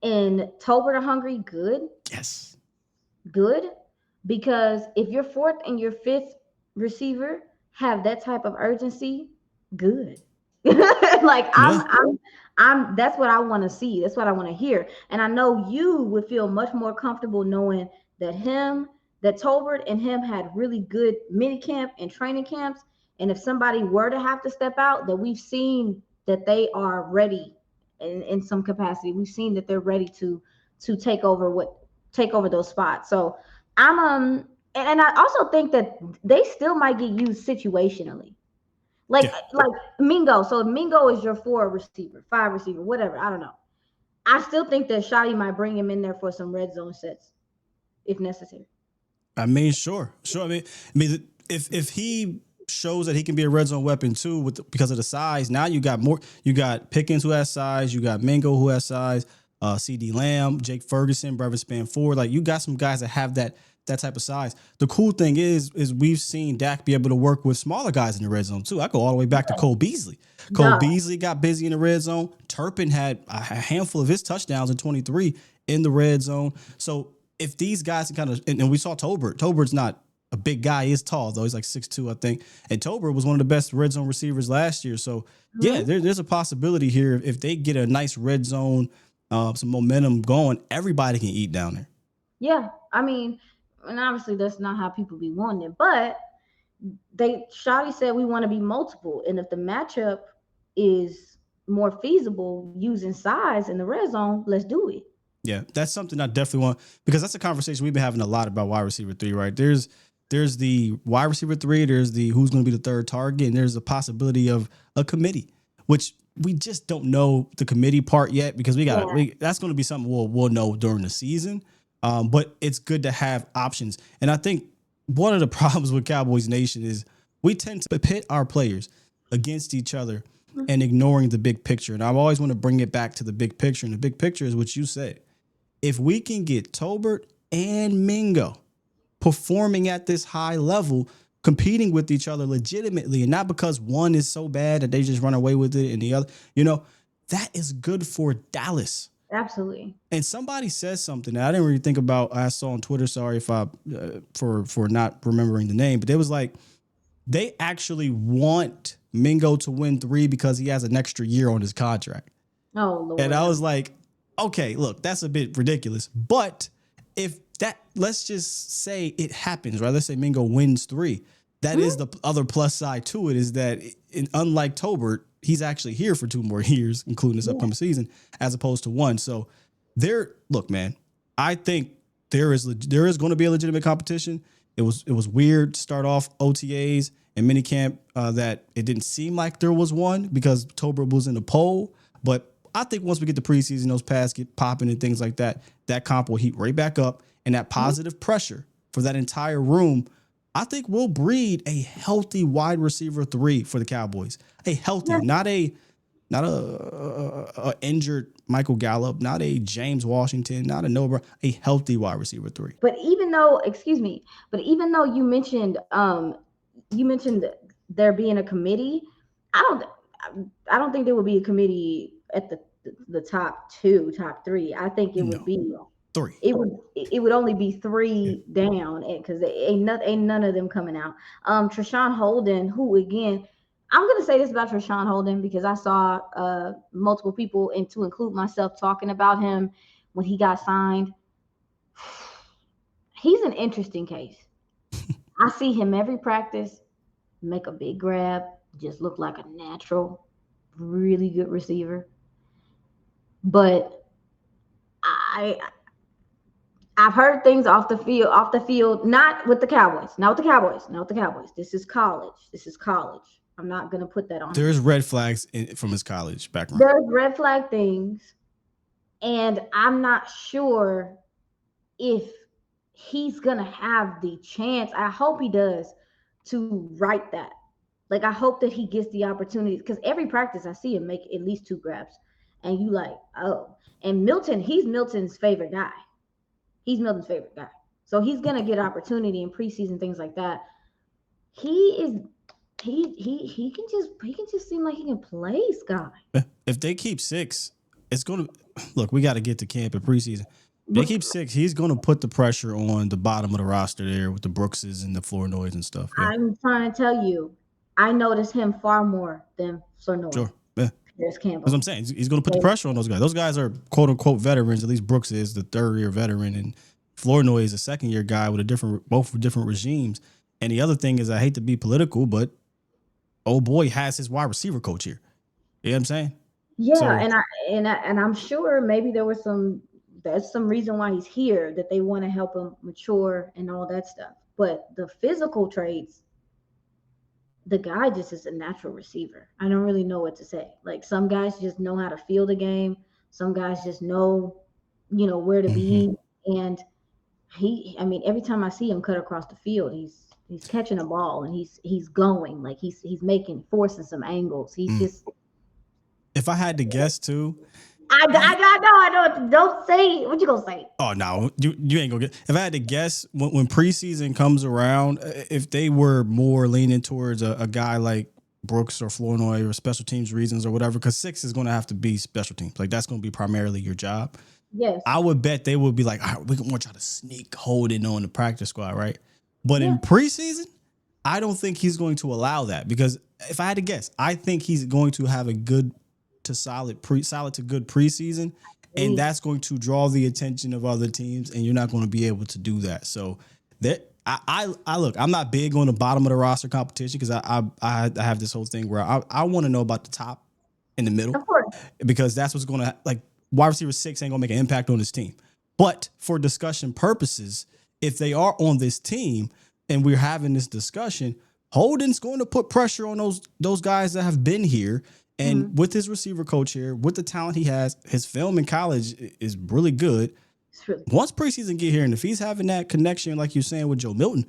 and Tolbert are hungry, good. Yes. Good. Because if your 4th and your 5th receiver have that type of urgency, good. Like I'm that's what I want to see. That's what I want to hear. And I know you would feel much more comfortable knowing that Tolbert and him had really good mini camp and training camps. And if somebody were to have to step out, that we've seen that they are ready in some capacity. We've seen that they're ready to take over those spots. So I'm and I also think that they still might get used situationally. Like Mingo. So Mingo is your 4 receiver, 5 receiver, whatever. I don't know. I still think that Shotty might bring him in there for some red zone sets if necessary. I mean, sure. I mean, if he shows that he can be a red zone weapon too, because of the size, now you got more. You got Pickens who has size. You got Mingo who has size. CeeDee Lamb, Jake Ferguson, Brevin Span-Ford. Like, you got some guys that have that type of size. The cool thing is we've seen Dak be able to work with smaller guys in the red zone too. I go all the way back to Cole Beasley. Cole Duh. Beasley got busy in the red zone. Turpin had a handful of his touchdowns in 23 in the red zone. So if these guys can kind of, and we saw Tolbert. Tolbert's not a big guy. He is tall though. He's like 6'2", I think. And Tolbert was one of the best red zone receivers last year. So yeah, there's a possibility here if they get a nice red zone, some momentum going, everybody can eat down there. Yeah, I mean, and obviously that's not how people be wanting it, but Shawty said we want to be multiple, and if the matchup is more feasible using size in the red zone, let's do it. Yeah, that's something I definitely want, because that's a conversation we've been having a lot about wide receiver 3, right? There's the wide receiver 3, there's the who's going to be the third target, and there's a possibility of a committee, which we just don't know the committee part yet, because that's going to be something we'll know during the season. But it's good to have options. And I think one of the problems with Cowboys Nation is we tend to pit our players against each other and ignoring the big picture. And I always want to bring it back to the big picture. And the big picture is what you said. If we can get Tolbert and Mingo performing at this high level, competing with each other legitimately, and not because one is so bad that they just run away with it and the other, that is good for Dallas. Absolutely. And somebody says something that I didn't really think about. I saw on Twitter. Sorry if I for not remembering the name, but it was like they actually want Mingo to win 3 because he has an extra year on his contract. Oh Lord. And I was like, okay, look, that's a bit ridiculous. But if that, let's just say it happens, right? Let's say Mingo wins 3. That is the other plus side to it, is that unlike Tolbert, he's actually here for 2 more years, including this upcoming season, as opposed to 1. So look, man, I think there is going to be a legitimate competition. It was weird to start off OTAs and minicamp that it didn't seem like there was one because Tolbert was in the poll. But I think once we get the preseason, those pads get popping and things like that, that comp will heat right back up, and that positive pressure for that entire room, I think we'll breed a healthy wide receiver 3 for the Cowboys. A healthy, not a injured Michael Gallup, not a James Washington, not a Noah, a healthy wide receiver 3. But even though you mentioned there being a committee, I don't think there would be a committee at the top 2, top 3. I think it would be 3. It would only be 3 down, because ain't none of them coming out. Treshaun Holden, who again, I'm gonna say this about Treshaun Holden because I saw multiple people, and to include myself, talking about him when he got signed. He's an interesting case. I see him every practice, make a big grab, just look like a natural, really good receiver. But I've heard things off the field, not with the Cowboys. This is college. I'm not going to put that on. There's red flags from his college background. There's red flag things, and I'm not sure if he's going to have the chance. I hope he does, to right that. Like, I hope that he gets the opportunity, because every practice I see him make at least 2 grabs, and you like, oh. And he's Milton's favorite guy. So he's gonna get opportunity in preseason, things like that. He can just seem like he can play, Sky. If they keep 6, it's gonna look. We got to get to camp in preseason. If they keep 6, he's gonna put the pressure on the bottom of the roster there with the Brookses and the Flournoys and stuff. Yeah. I'm trying to tell you, I notice him far more than Flournoy. Sure. Yeah. Campbell. That's what I'm saying. He's going to put the pressure on those guys. Those guys are quote unquote veterans. At least Brooks is the 3rd-year veteran, and Flournoy is a 2nd-year guy with both different regimes. And the other thing is, I hate to be political, but old boy has his wide receiver coach here. You know what I'm saying? Yeah, so, and I'm sure maybe there's some reason why he's here, that they want to help him mature and all that stuff. But the physical traits, the guy just is a natural receiver. I don't really know what to say. Like, some guys just know how to field a game. Some guys just know, where to be. And every time I see him cut across the field, he's catching a ball, and he's going, like he's forcing some angles. He's just. If I had to guess too, I know. Don't say what you gonna say. Oh no, you ain't gonna get. If I had to guess, when preseason comes around, if they were more leaning towards a guy like Brooks or Flournoy or special teams reasons or whatever, because 6 is going to have to be special teams. Like that's going to be primarily your job. Yes. I would bet they would be like, all right, we want y'all to sneak Holden on the practice squad, right? But Yeah. in preseason, I don't think he's going to allow that because if I had to guess, I think he's going to have a good to solid to good preseason, and that's going to draw the attention of other teams, and you're not going to be able to do that. So that I look, I'm not big on the bottom of the roster competition because I have this whole thing where I want to know about the top in the middle Of course. because that's what's going to like wide receiver 6 ain't going to make an impact on this team. But for discussion purposes, if they are on this team and we're having this discussion, Holden's going to put pressure on those guys that have been here. And with his receiver coach here, with the talent he has, his film in college is really good. Really Once preseason get here, and if he's having that connection, like you're saying with Joe Milton,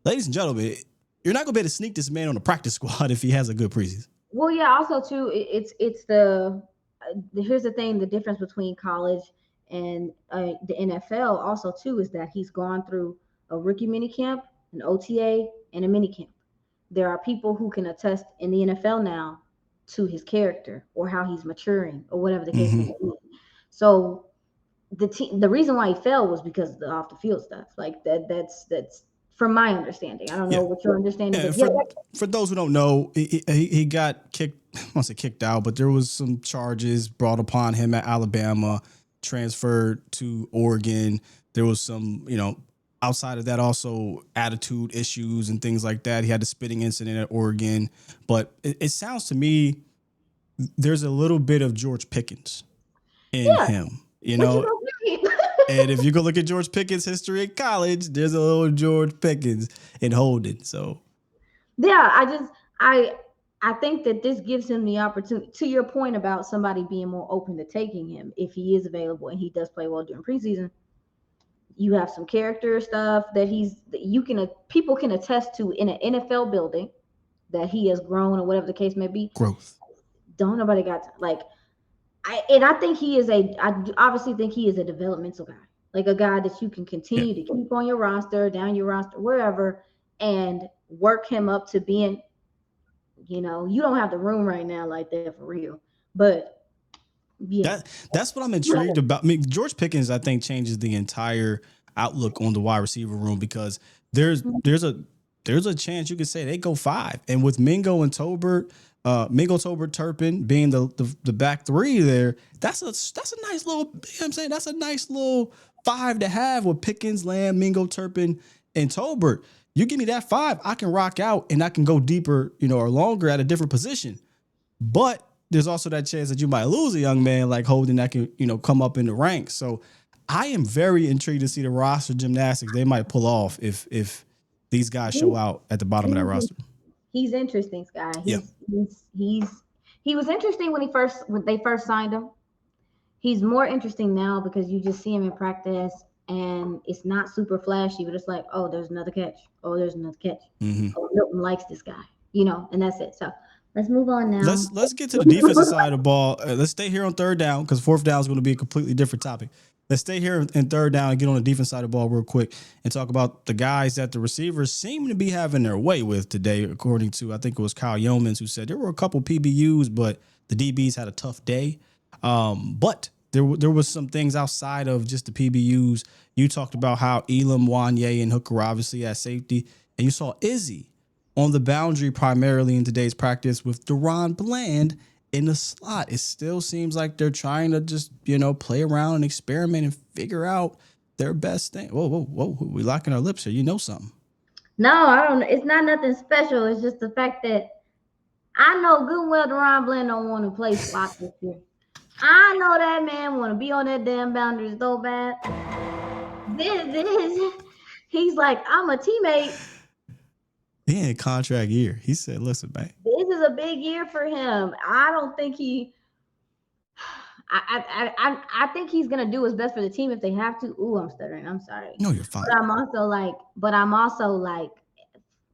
ladies and gentlemen, you're not going to be able to sneak this man on the practice squad if he has a good preseason. Well, yeah. Also, too, it's the here's the thing: the difference between college and the NFL. Also, too, is that he's gone through a rookie minicamp, an OTA, and a minicamp. There are people who can attest in the NFL now to his character or how he's maturing or whatever the case may be. So the reason why he fell was because of the off the field stuff. Like that's from my understanding. I don't know what your understanding is. For those who don't know, he got kicked. I won't say kicked out, but there was some charges brought upon him at Alabama, transferred to Oregon. There was some, outside of that, also attitude issues and things like that. He had a spitting incident at Oregon. But it sounds to me there's a little bit of George Pickens in him, And if you go look at George Pickens' history in college, there's a little George Pickens in Holden. So, yeah, I think that this gives him the opportunity. To your point about somebody being more open to taking him if he is available and he does play well during preseason. You have some character stuff that people can attest to in an NFL building that he has grown or whatever the case may be. Growth. Don't nobody got I think I obviously think he is a developmental guy, like a guy that you can continue to keep on your roster, down your roster, wherever, and work him up to being, you don't have the room right now like that for real, but yeah, that's what I'm intrigued about. I mean, George Pickens, I think, changes the entire outlook on the wide receiver room because there's a chance you could say they go 5, and with Mingo and Tolbert. Tolbert, Turpin being the back 3 there, that's a nice little, you know what I'm saying? That's a nice little 5 to have with Pickens, Lamb, Mingo, Turpin, and Tolbert. You give me that 5, I can rock out and I can go deeper, or longer at a different position. But there's also that chance that you might lose a young man like Holden that can, come up in the ranks. So I am very intrigued to see the roster gymnastics they might pull off if these guys show out at the bottom of that roster. He's interesting, Sky. He was interesting when they first signed him. He's more interesting now because you just see him in practice and it's not super flashy, but it's like, oh, there's another catch. Oh, there's another catch. Mm-hmm. Oh, Milton likes this guy, and that's it. So let's move on now. Let's get to the defensive side of the ball. Let's stay here on third down because fourth down is going to be a completely different topic. Let's stay here in third down and get on the defense side of the ball real quick and talk about the guys that the receivers seem to be having their way with today, according to, I think it was Kyle Yeomans who said there were a couple PBUs, but the DBs had a tough day. But there was some things outside of just the PBUs. You talked about how Elam, Wanye, and Hooker obviously at safety, and you saw Izzy on the boundary primarily in today's practice with Deron Bland in the slot. It still seems like they're trying to just, play around and experiment and figure out their best thing. Whoa. We locking our lips here. You know something. No, I don't. It's not nothing special. It's just the fact that I know good and well Deron Bland don't want to play slot this year. I know that man want to be on that damn boundary so bad. He's like, I'm a teammate. He in a contract year. He said, listen, man. This is a big year for him. I don't think I think he's gonna do his best for the team if they have to. Ooh, I'm stuttering. I'm sorry. No, you're fine. But I'm also like,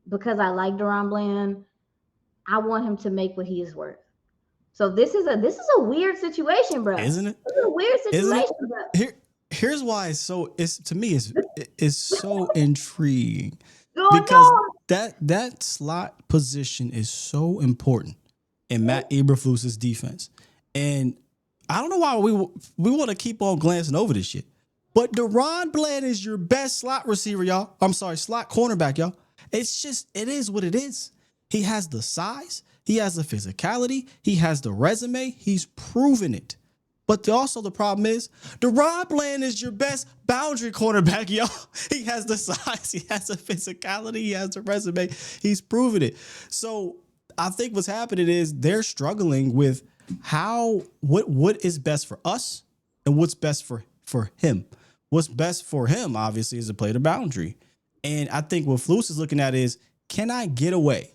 because I like Deron Bland, I want him to make what he is worth. So this is a weird situation, bro. Isn't it? This is a weird Isn't it? situation, bro. Here's why it's to me it's so intriguing Going because on. that slot position is so important in Matt Eberflus's defense, and I don't know why we want to keep on glancing over this shit. But Deron Bland is your best slot receiver, y'all. I'm sorry, slot cornerback, y'all. It is what it is. He has the size, he has the physicality, he has the resume, he's proven it. But also the problem is, Deron Bland is your best boundary cornerback, y'all. He has the size, he has the physicality, he has the resume, he's proven it. So I think what's happening is they're struggling with what is best for us and what's best for him. What's best for him, obviously, is to play the boundary. And I think what Flus is looking at is, can I get away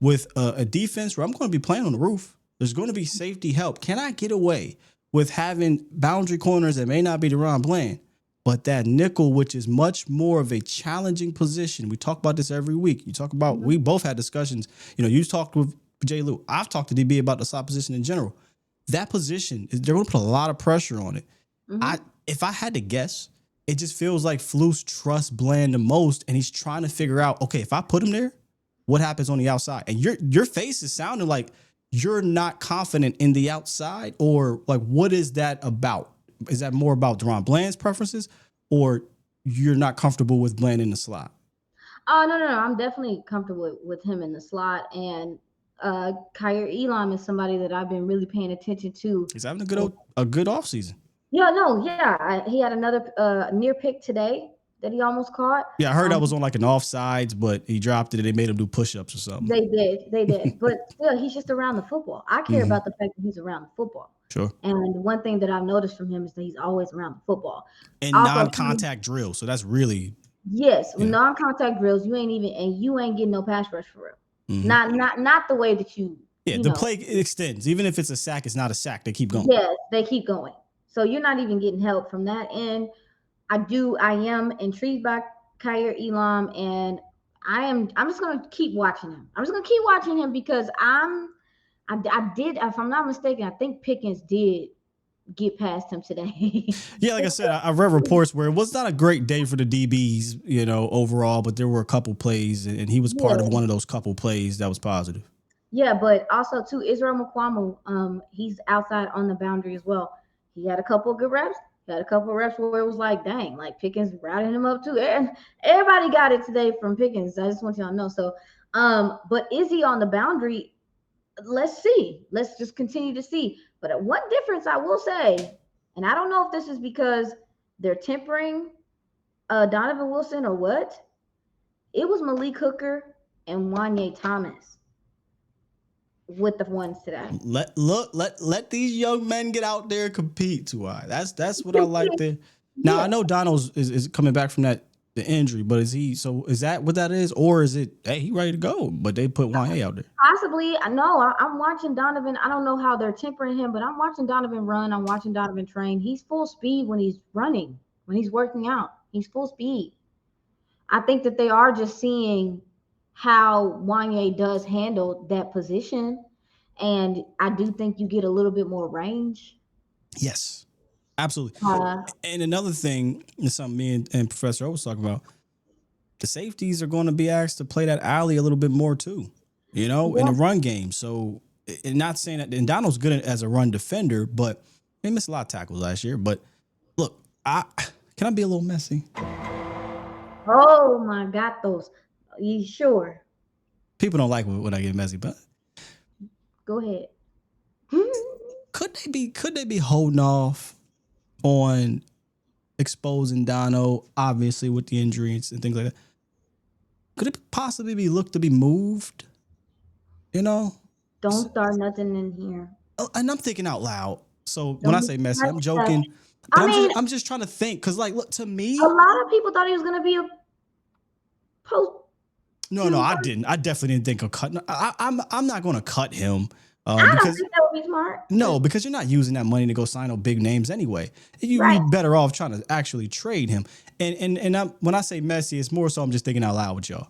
with a defense where I'm going to be playing on the roof? There's going to be safety help. Can I get away with having boundary corners that may not be Deron Bland, but that nickel, which is much more of a challenging position? We talk about this every week. You talk about, we both had discussions. You know, you talked with J. Lou. I've talked to DB about the slot position in general. That position, they're going to put a lot of pressure on it. If I had to guess, it just feels like Flus trusts Bland the most, and he's trying to figure out, okay, if I put him there, what happens on the outside? And your face is sounding like you're not confident in the outside, or like, what is that about? Is that more about Deron Bland's preferences, or you're not comfortable with Bland in the slot? Oh, no. I'm definitely comfortable with him in the slot. And Kyer Elam is somebody that I've been really paying attention to. He's having a good offseason. Yeah. He had another near pick today that he almost caught. Yeah, I heard that was on like an offsides, but he dropped it and they made him do push-ups or something. They did. But still, he's just around the football. I care about the fact that he's around the football. Sure. And one thing that I've noticed from him is that he's always around the football. And also, non-contact drills. So that's really... Yes, non-contact drills, you ain't getting no pass rush for real. Not the way that you... Yeah, the play extends. Even if it's a sack, it's not a sack. They keep going. Yes, they keep going. So you're not even getting help from that. And I am intrigued by Kyer Elam, and I'm just gonna keep watching him. I'm just gonna keep watching him because I did, if I'm not mistaken, I think Pickens did get past him today. Yeah, like I said, I read reports where it was not a great day for the DBs, overall, but there were a couple plays, and he was part of one of those couple plays that was positive. Yeah, but also too, Israel Mukuamu, he's outside on the boundary as well. He had a couple of good reps. He had a couple of reps where it was like, dang, like Pickens routing him up too. And everybody got it today from Pickens. I just want y'all to know. So, but is he on the boundary? Let's see. Let's just continue to see. But one difference I will say, and I don't know if this is because they're tempering Donovan Wilson or what, it was Malik Hooker and Wanye Thomas with the ones today. Let these young men get out there and compete, Tuai. That's what I like there. Now I know Donald is coming back from the injury, but is that what that is, or is it, hey, he ready to go, but they put Wanye out there? Possibly. No, I'm watching Donovan. I don't know how they're tempering him, but I'm watching Donovan run. I'm watching Donovan train. He's full speed when he's running, when he's working out. He's full speed. I think that they are just seeing how Wanye does handle that position, and I do think you get a little bit more range. Yes, absolutely. And another thing is something me and Professor O was talking about. The safeties are going to be asked to play that alley a little bit more too, in the run game. So, and not saying that, and Donald's good as a run defender, but he missed a lot of tackles last year. But look, can I be a little messy? Oh my God, those. You sure? People don't like when I get messy, but go ahead. Could they be holding off on exposing Dono, obviously with the injuries and things like that? Could it possibly be looked to be moved? Don't start nothing in here. And I'm thinking out loud. So when I say messy, I'm joking. I'm just trying to think, because look, to me, a lot of people thought he was going to be a post. No, I didn't. I definitely didn't think of cutting. I'm not going to cut him. I don't think that would be smart. No, because you're not using that money to go sign no big names anyway. You'd be better off trying to actually trade him. And when I say messy, it's more so I'm just thinking out loud with y'all.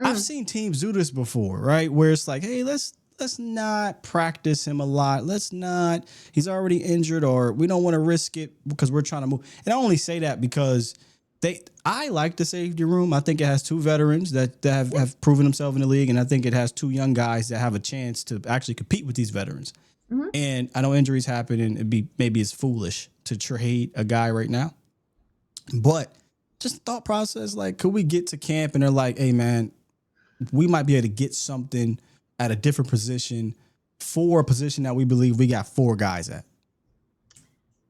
I've seen teams do this before, right? Where it's like, hey, let's let's not practice him a lot. Let's not. He's already injured, or we don't want to risk it because we're trying to move. And I only say that because I like the safety room. I think it has two veterans that have proven themselves in the league, and I think it has two young guys that have a chance to actually compete with these veterans. Mhm. And I know injuries happen, and maybe it's foolish to trade a guy right now. But just thought process, like, could we get to camp and they're like, hey, man, we might be able to get something at a different position for a position that we believe we got four guys at.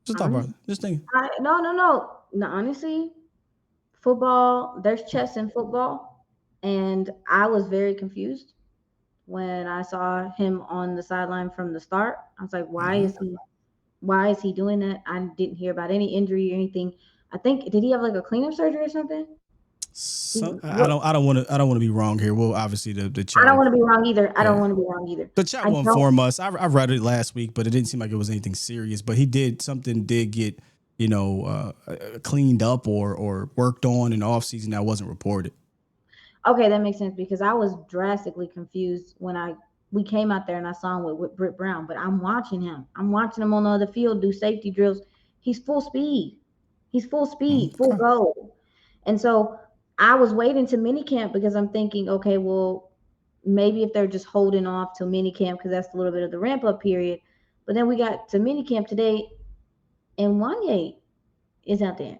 Just thought about it. Just thinking. No. Honestly, football, there's chess in football. And I was very confused when I saw him on the sideline from the start. I was like, why is he doing that? I didn't hear about any injury or anything. I think did he have like a cleanup surgery or something? So I don't want to be wrong here. Well, obviously the chat. I don't want to be wrong either. The chat will inform us. I read it last week, but it didn't seem like it was anything serious. But something did get cleaned up or worked on in the offseason that wasn't reported. Okay, that makes sense because I was drastically confused when we came out there and I saw him with Britt Brown. But I'm watching him. I'm watching him on the other field do safety drills. He's full speed. Full go. And so I was waiting to minicamp because I'm thinking, okay, well, maybe if they're just holding off till minicamp because that's a little bit of the ramp up period. But then we got to minicamp today, and Wanye is out there.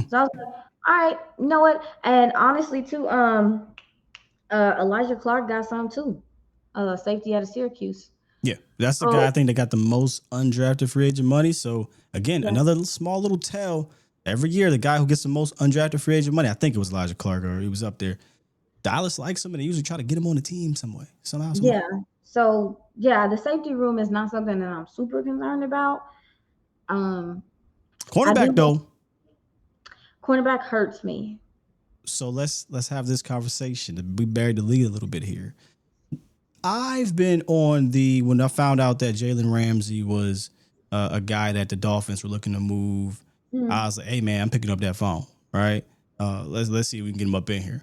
So I was like, all right, you know what? And honestly, too, Elijah Clark got some too. Safety out of Syracuse. Yeah, that's the guy I think that got the most undrafted free agent money. So again, another small little tell. Every year, the guy who gets the most undrafted free agent money, I think it was Elijah Clark, or he was up there. Dallas likes him, and they usually try to get him on the team somehow. Yeah. So the safety room is not something that I'm super concerned about. Cornerback though. Cornerback hurts me. So let's have this conversation. We buried the lead a little bit here. I've been on when I found out that Jalen Ramsey was a guy that the Dolphins were looking to move. I was like, hey man, I'm picking up that phone, right? Let's see if we can get him up in here.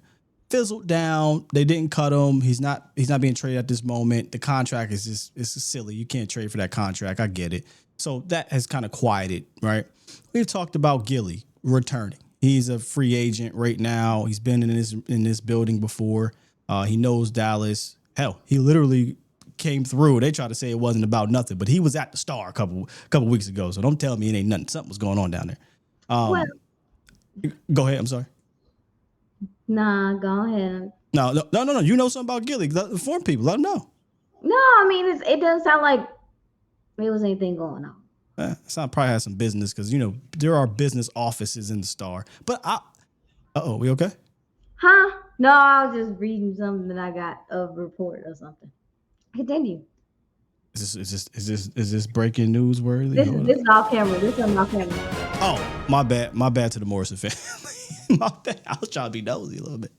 Fizzled down. They didn't cut him. He's not being traded at this moment. The contract is silly. You can't trade for that contract. I get it. So that has kind of quieted, right? We've talked about Gilly returning. He's a free agent right now. He's been in this building before. He knows Dallas. Hell, he literally came through. They tried to say it wasn't about nothing, but he was at the Star a couple weeks ago. So don't tell me it ain't nothing. Something was going on down there. Go ahead. I'm sorry. Nah, go ahead. No. You know something about Gilly. Inform people. Let them know. No, I mean, it doesn't sound like there was anything going on. It probably has some business because, there are business offices in the Star. But we okay? Huh? No, I was just reading something that I got a report or something. Continue. Is this breaking news worthy? This is off camera. This is off camera. Oh, my bad to the Morrison family. My bad. I was trying to be nosy a little bit.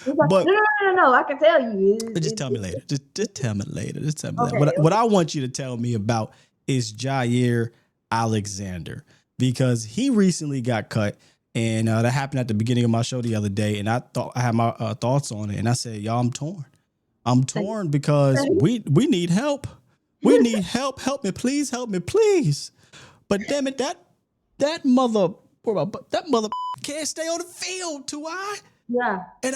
But no. I can tell you. Just tell me later. Just tell me later. Just tell me later. What I want you to tell me about is Jair Alexander, because he recently got cut, and that happened at the beginning of my show the other day, and I thought I had my thoughts on it, and I said, y'all, I'm torn because we need help. We need help. Help me, please. But damn it, that mother can't stay on the field, Tuai. Yeah. And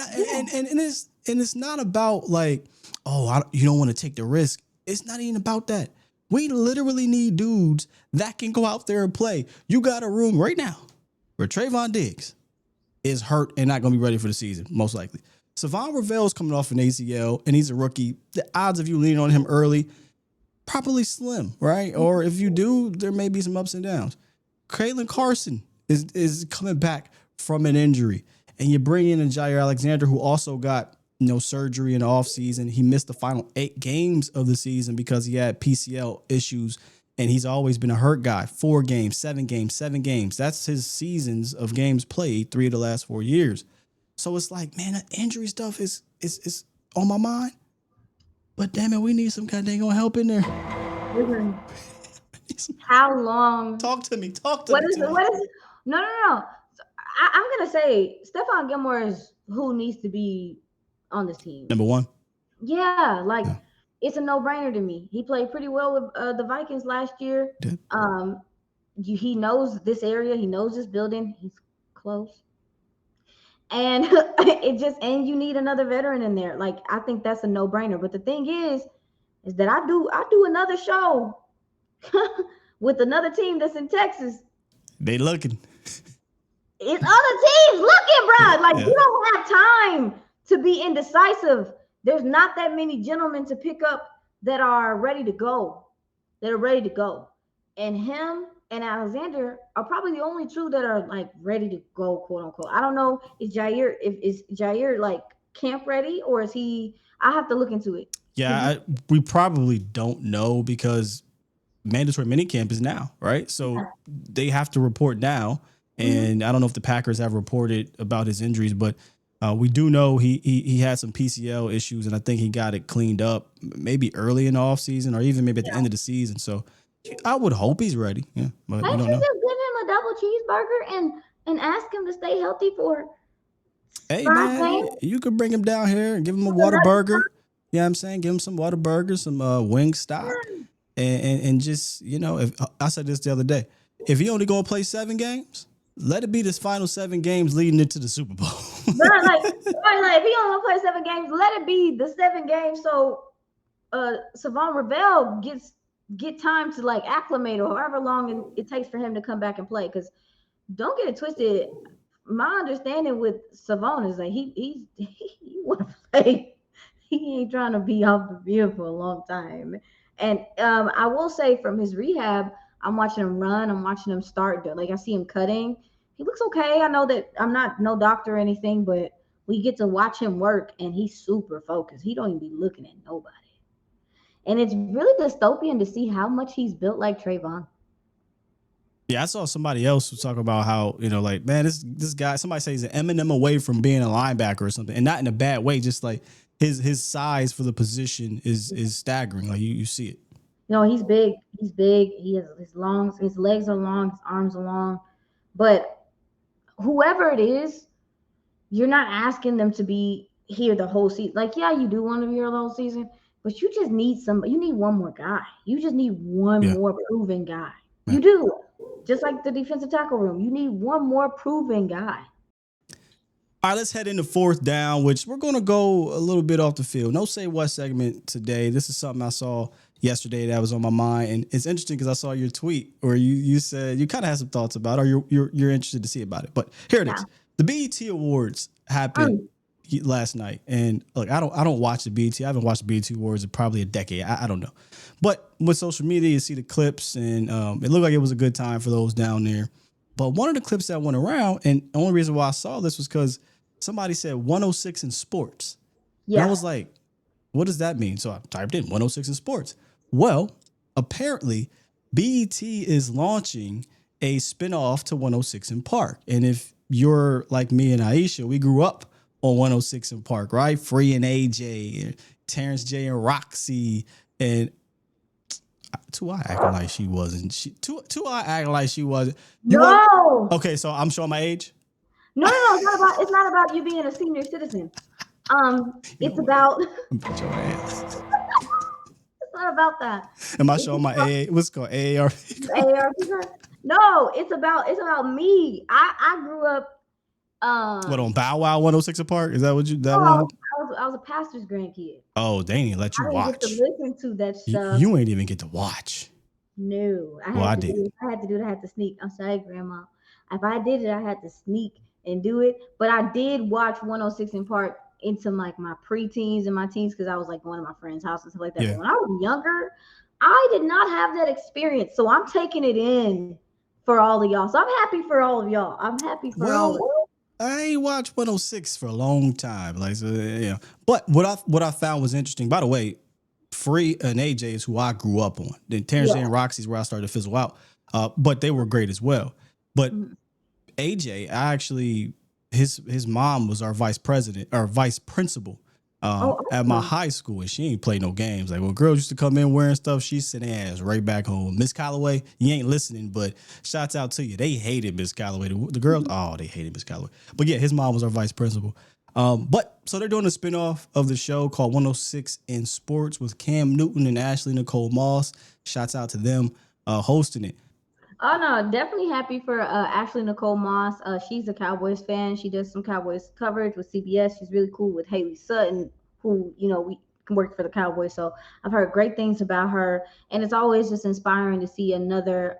it's not about like, you don't want to take the risk. It's not even about that. We literally need dudes that can go out there and play. You got a room right now where Trayvon Diggs is hurt and not going to be ready for the season, most likely. Savon Ravel's coming off an ACL, and he's a rookie. The odds of you leaning on him early, probably slim, right? Or if you do, there may be some ups and downs. Kaylin Carson is coming back from an injury, and you bring in a Jair Alexander who also got surgery in the offseason. He missed the final 8 games of the season because he had PCL issues, and he's always been a hurt guy. 4 games, 7 games. That's his seasons of games played 3 of the last 4 years. So it's like, man, that injury stuff is on my mind. But damn it, we need some goddamn help in there. How long? Talk to me. What is it? No. I'm gonna say Stephon Gilmore is who needs to be on this team. Number 1. Yeah, it's a no-brainer to me. He played pretty well with the Vikings last year. Did. He knows this area. He knows this building. He's close. And and you need another veteran in there. Like, I think that's a no-brainer. But the thing is that I do another show with another team that's in Texas. They looking. It's other teams looking, bro. Like, Yeah. you don't have time to be indecisive. There's not that many gentlemen to pick up that are ready to go. And him and Alexander are probably the only two that are like ready to go, quote unquote. I don't know, is Jair like camp ready, or is he? I have to look into it. Yeah, we probably don't know because mandatory minicamp is now, right? So they have to report now. And I don't know if the Packers have reported about his injuries, but we do know he had some PCL issues, and I think he got it cleaned up maybe early in the offseason or even maybe at the end of the season. So I would hope he's ready. Yeah, but Why we don't don't you know. just give him a double cheeseburger and ask him to stay healthy for Hey, 5 man, games? you could bring him down here and give him a water burger. Yeah, I'm saying give him some water burgers, some wing stock, and just, if I said this the other day, if he only gonna play 7 games, let it be this final 7 games leading into the Super Bowl. Right, like if he only play 7 games, let it be the 7 games so Savon Rebel get time to like acclimate, or however long it takes for him to come back and play. Because don't get it twisted. My understanding with Savon is like he want to play. He ain't trying to be off the field for a long time. And I will say, from his rehab, I'm watching him run. I'm watching him start. Like, I see him cutting. He looks okay. I know that I'm not no doctor or anything, but we get to watch him work, and he's super focused. He don't even be looking at nobody. And it's really dystopian to see how much he's built like Trayvon. Yeah, I saw somebody else was talking about how, like, man, this guy, somebody says he's an Eminem away from being a linebacker or something, and not in a bad way, just like his size for the position is staggering. Like, you see it. He's big. He's big. He has his legs are long, his arms are long. But whoever it is, you're not asking them to be here the whole season. Like, yeah, you do want to be here the whole season, but you just need somebody. You need one more guy. You just need one more proven guy. Yeah. You do. Just like the defensive tackle room. You need one more proven guy. All right, let's head into 4th down, which we're going to go a little bit off the field. No Say What segment today. This is something I saw yesterday that was on my mind. And it's interesting because I saw your tweet where you said you kind of had some thoughts about it, or you're interested to see about it. But here it is. The BET Awards happened last night. And look, I don't watch the BET. I haven't watched the BET Awards in probably a decade. I don't know. But with social media, you see the clips, and it looked like it was a good time for those down there. But one of the clips that went around, and the only reason why I saw this was because somebody said 106 in sports. Yeah. And I was like, what does that mean? So I typed in 106 in sports. Well, apparently BET is launching a spinoff to 106 in Park. And if you're like me and Aisha, we grew up on 106 in Park, right? Free and AJ, and Terrence J and Roxy, and T.I. acting like she wasn't. T.I. acting like she wasn't. Okay, so I'm showing my age. No, it's not about you being a senior citizen. It's about. Put your ass. It's not about that. Am I showing my A? What's it called? AARP? AARP? No, it's about me. I grew up. What, on Bow Wow 106 in Park? Is that what you? That one? one? I was a pastor's grandkid. Oh, they didn't let you watch. I didn't get to listen to that stuff. You ain't even get to watch. No, I had to sneak. I'm sorry, Grandma. If I did it, I had to sneak and do it. But I did watch 106 in Park into like my preteens and my teens, because I was like going to my friend's house and stuff like that. Yeah. But when I was younger, I did not have that experience. So I'm taking it in for all of y'all. So I'm happy for all of y'all. I'm happy for all of y'all. I ain't watched 106 for a long time. Like, so, yeah. But what I found was interesting. By the way, Free and AJ is who I grew up on. Then Terrence J and Roxy is where I started to fizzle out. But they were great as well. But AJ, his mom was our vice principal at my high school, and she ain't play no games. Like, when girls used to come in wearing stuff, she's sending ass right back home. Miss Calloway, you ain't listening, but shouts out to you. They hated Miss Calloway. The girls, they hated Miss Calloway. But yeah, his mom was our vice principal. But so they're doing a spinoff of the show called 106 in Sports with Cam Newton and Ashley Nicole Moss. Shouts out to them hosting it. Oh no, definitely happy for Ashley Nicole Moss. She's a Cowboys fan. She does some Cowboys coverage with CBS. She's really cool with Haley Sutton, who we worked for the Cowboys. So I've heard great things about her, and it's always just inspiring to see another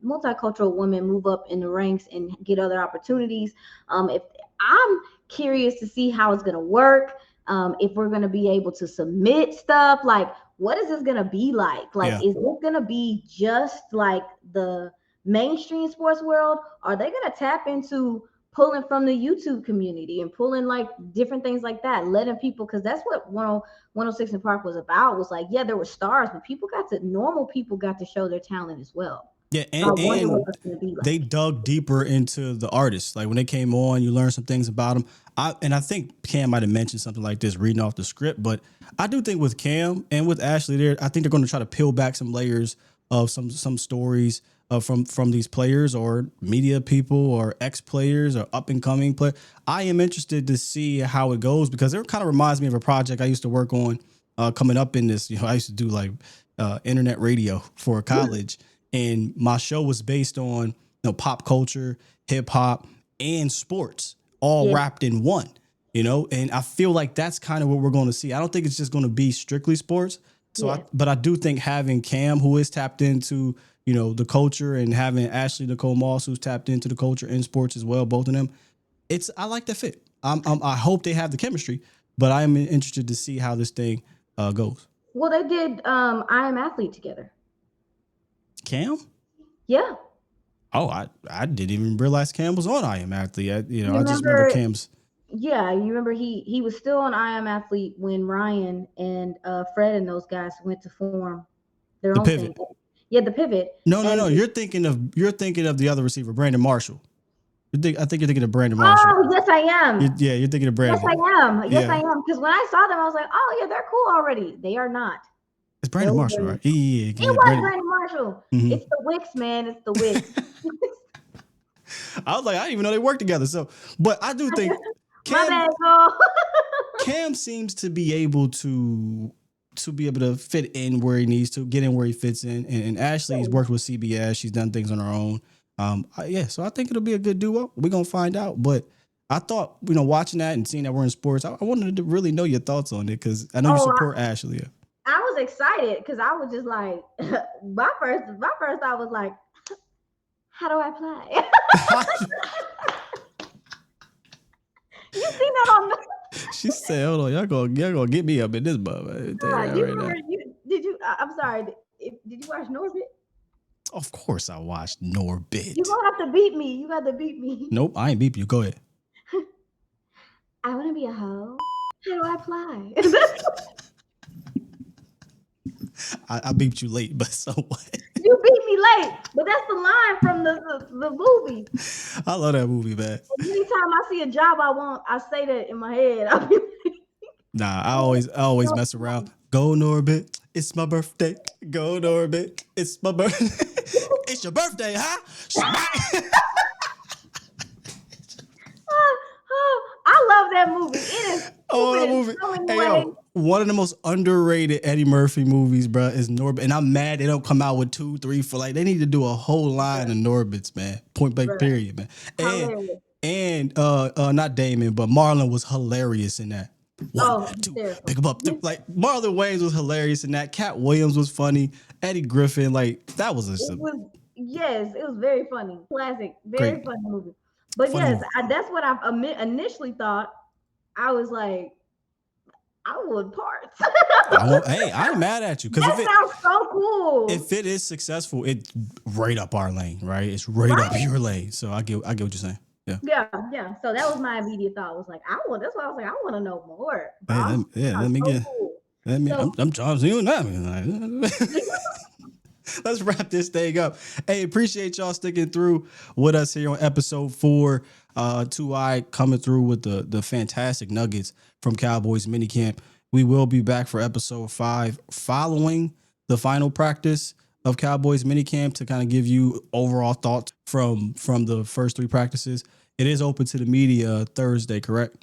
multicultural woman move up in the ranks and get other opportunities. If I'm curious to see how it's gonna work, if we're gonna be able to submit stuff, like what is this gonna be like? Like, is this gonna be just like the mainstream sports world? Are they gonna tap into pulling from the YouTube community and pulling like different things like that, letting people, because that's what 106 in Park was about, was like, yeah, there were stars, but normal people got to show their talent as well. Yeah, So and they dug deeper into the artists. Like when they came on, you learned some things about them. I think Cam might have mentioned something like this reading off the script, but I do think with Cam and with Ashley there, I think they're going to try to peel back some layers of some stories from these players or media people or ex-players or up-and-coming players. I am interested to see how it goes because it kind of reminds me of a project I used to work on coming up in this. I used to do like internet radio for college. And my show was based on pop culture, hip hop, and sports all wrapped in one, and I feel like that's kind of what we're going to see. I don't think it's just going to be strictly sports. So, but I do think having Cam, who is tapped into, the culture, and having Ashley Nicole Moss, who's tapped into the culture in sports as well, both of them, I like the fit. I hope they have the chemistry, but I am interested to see how this thing goes. Well, they did I Am Athlete together. Cam? Yeah. Oh, I didn't even realize Cam was on I Am Athlete. I just remember Cam's. Yeah, you remember he was still on I Am Athlete when Ryan and Fred and those guys went to form their own Pivot. thing. Yeah, the Pivot. No. You're thinking of the other receiver, Brandon Marshall. I think you're thinking of Brandon Marshall. Oh, yes, I am. You're thinking of Brandon. Yes, I am. Yes, I am. Because when I saw them, I was like, oh yeah, they're cool already. They are not. It's Brandon Marshall, right? Yeah, it was Brandon Marshall. Mm-hmm. It's the Wicks, man. It's the Wicks. I was like, I didn't even know they worked together. So, but I do think Cam seems to be able to fit in where he needs to, get in where he fits in. And Ashley's worked with CBS. She's done things on her own. So I think it'll be a good duo. We're going to find out. But I thought, watching that and seeing that we're in sports, I wanted to really know your thoughts on it because I know you support Ashley. I was excited because I was just like, my first thought was like, how do I play? You seen that on the... She said, hold on, y'all gonna get me up in this bub. I'm sorry. Did you watch Norbit? Of course I watched Norbit. You gonna have to beat me. You got to beat me. Nope, I ain't beat you. Go ahead. I want to be a hoe. How do I play? I beat you late, but so what? You beat me late, but that's the line from the movie. I love that movie, man. Anytime I see a job I want, I say that in my head. Nah, I always mess around. Go Norbit, it's my birthday. Go Norbit, it's my birthday. It's your birthday, huh? I love that movie. It is. That movie. Hey, one of the most underrated Eddie Murphy movies, bro, is Norbit. And I'm mad they don't come out with 2, 3, 4. Like, they need to do a whole line of Norbits, man. Point blank, period, man. And not Damon, but Marlon was hilarious in that. 1, 2, pick him up. Like, Marlon Wayans was hilarious in that. Cat Williams was funny. Eddie Griffin, like, that was yes, it was very funny. Classic. Very funny movie. But funny movie. That's what I initially thought. I was like, I would parts. I ain't mad at you. That sounds so cool. If it is successful, it's right up our lane, right? It's right up your lane. So I get what you're saying. Yeah. So that was my immediate thought. Was like, that's why I was like, I want to know more. Let me get. Cool. I'm Charles. You know. Let's wrap this thing up. Hey, appreciate y'all sticking through with us here on episode 4. 2i coming through with the fantastic nuggets from Cowboys minicamp. We will be back for episode 5 following the final practice of Cowboys minicamp to kind of give you overall thoughts from the first 3 practices. It is open to the media Thursday, correct?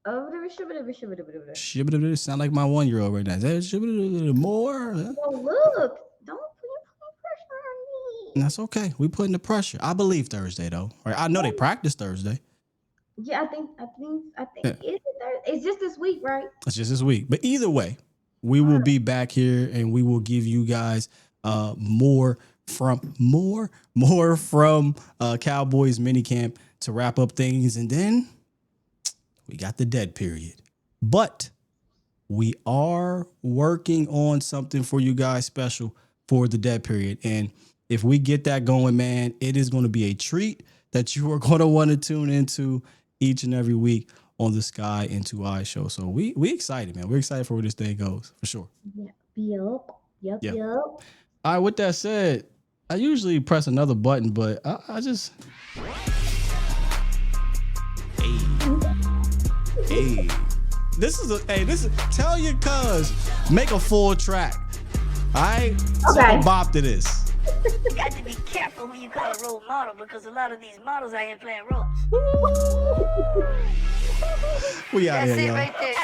Shibba sound like my 1-year-old right now. Is that shibba more? Well, look, don't put pressure on me. That's okay. We putting the pressure. I believe Thursday though. Right? I know they practice Thursday. Yeah, I think Yeah. it's just this week, right? It's just this week. But either way, we will be back here and we will give you guys more from Cowboys minicamp to wrap up things. And then we got the dead period. But we are working on something for you guys special for the dead period. And if we get that going, man, it is going to be a treat that you are going to want to tune into each and every week on the Sky Into Eye show. So we excited, man. We're excited for where this thing goes, for sure. Yep. All right, with that said, I usually press another button, but I just... Hey. This is tell your cuz make a full track. All right? So I can bop to this. You got to be careful when you call a role model because a lot of these models out here playing roles. We out That's here, it y'all. right there.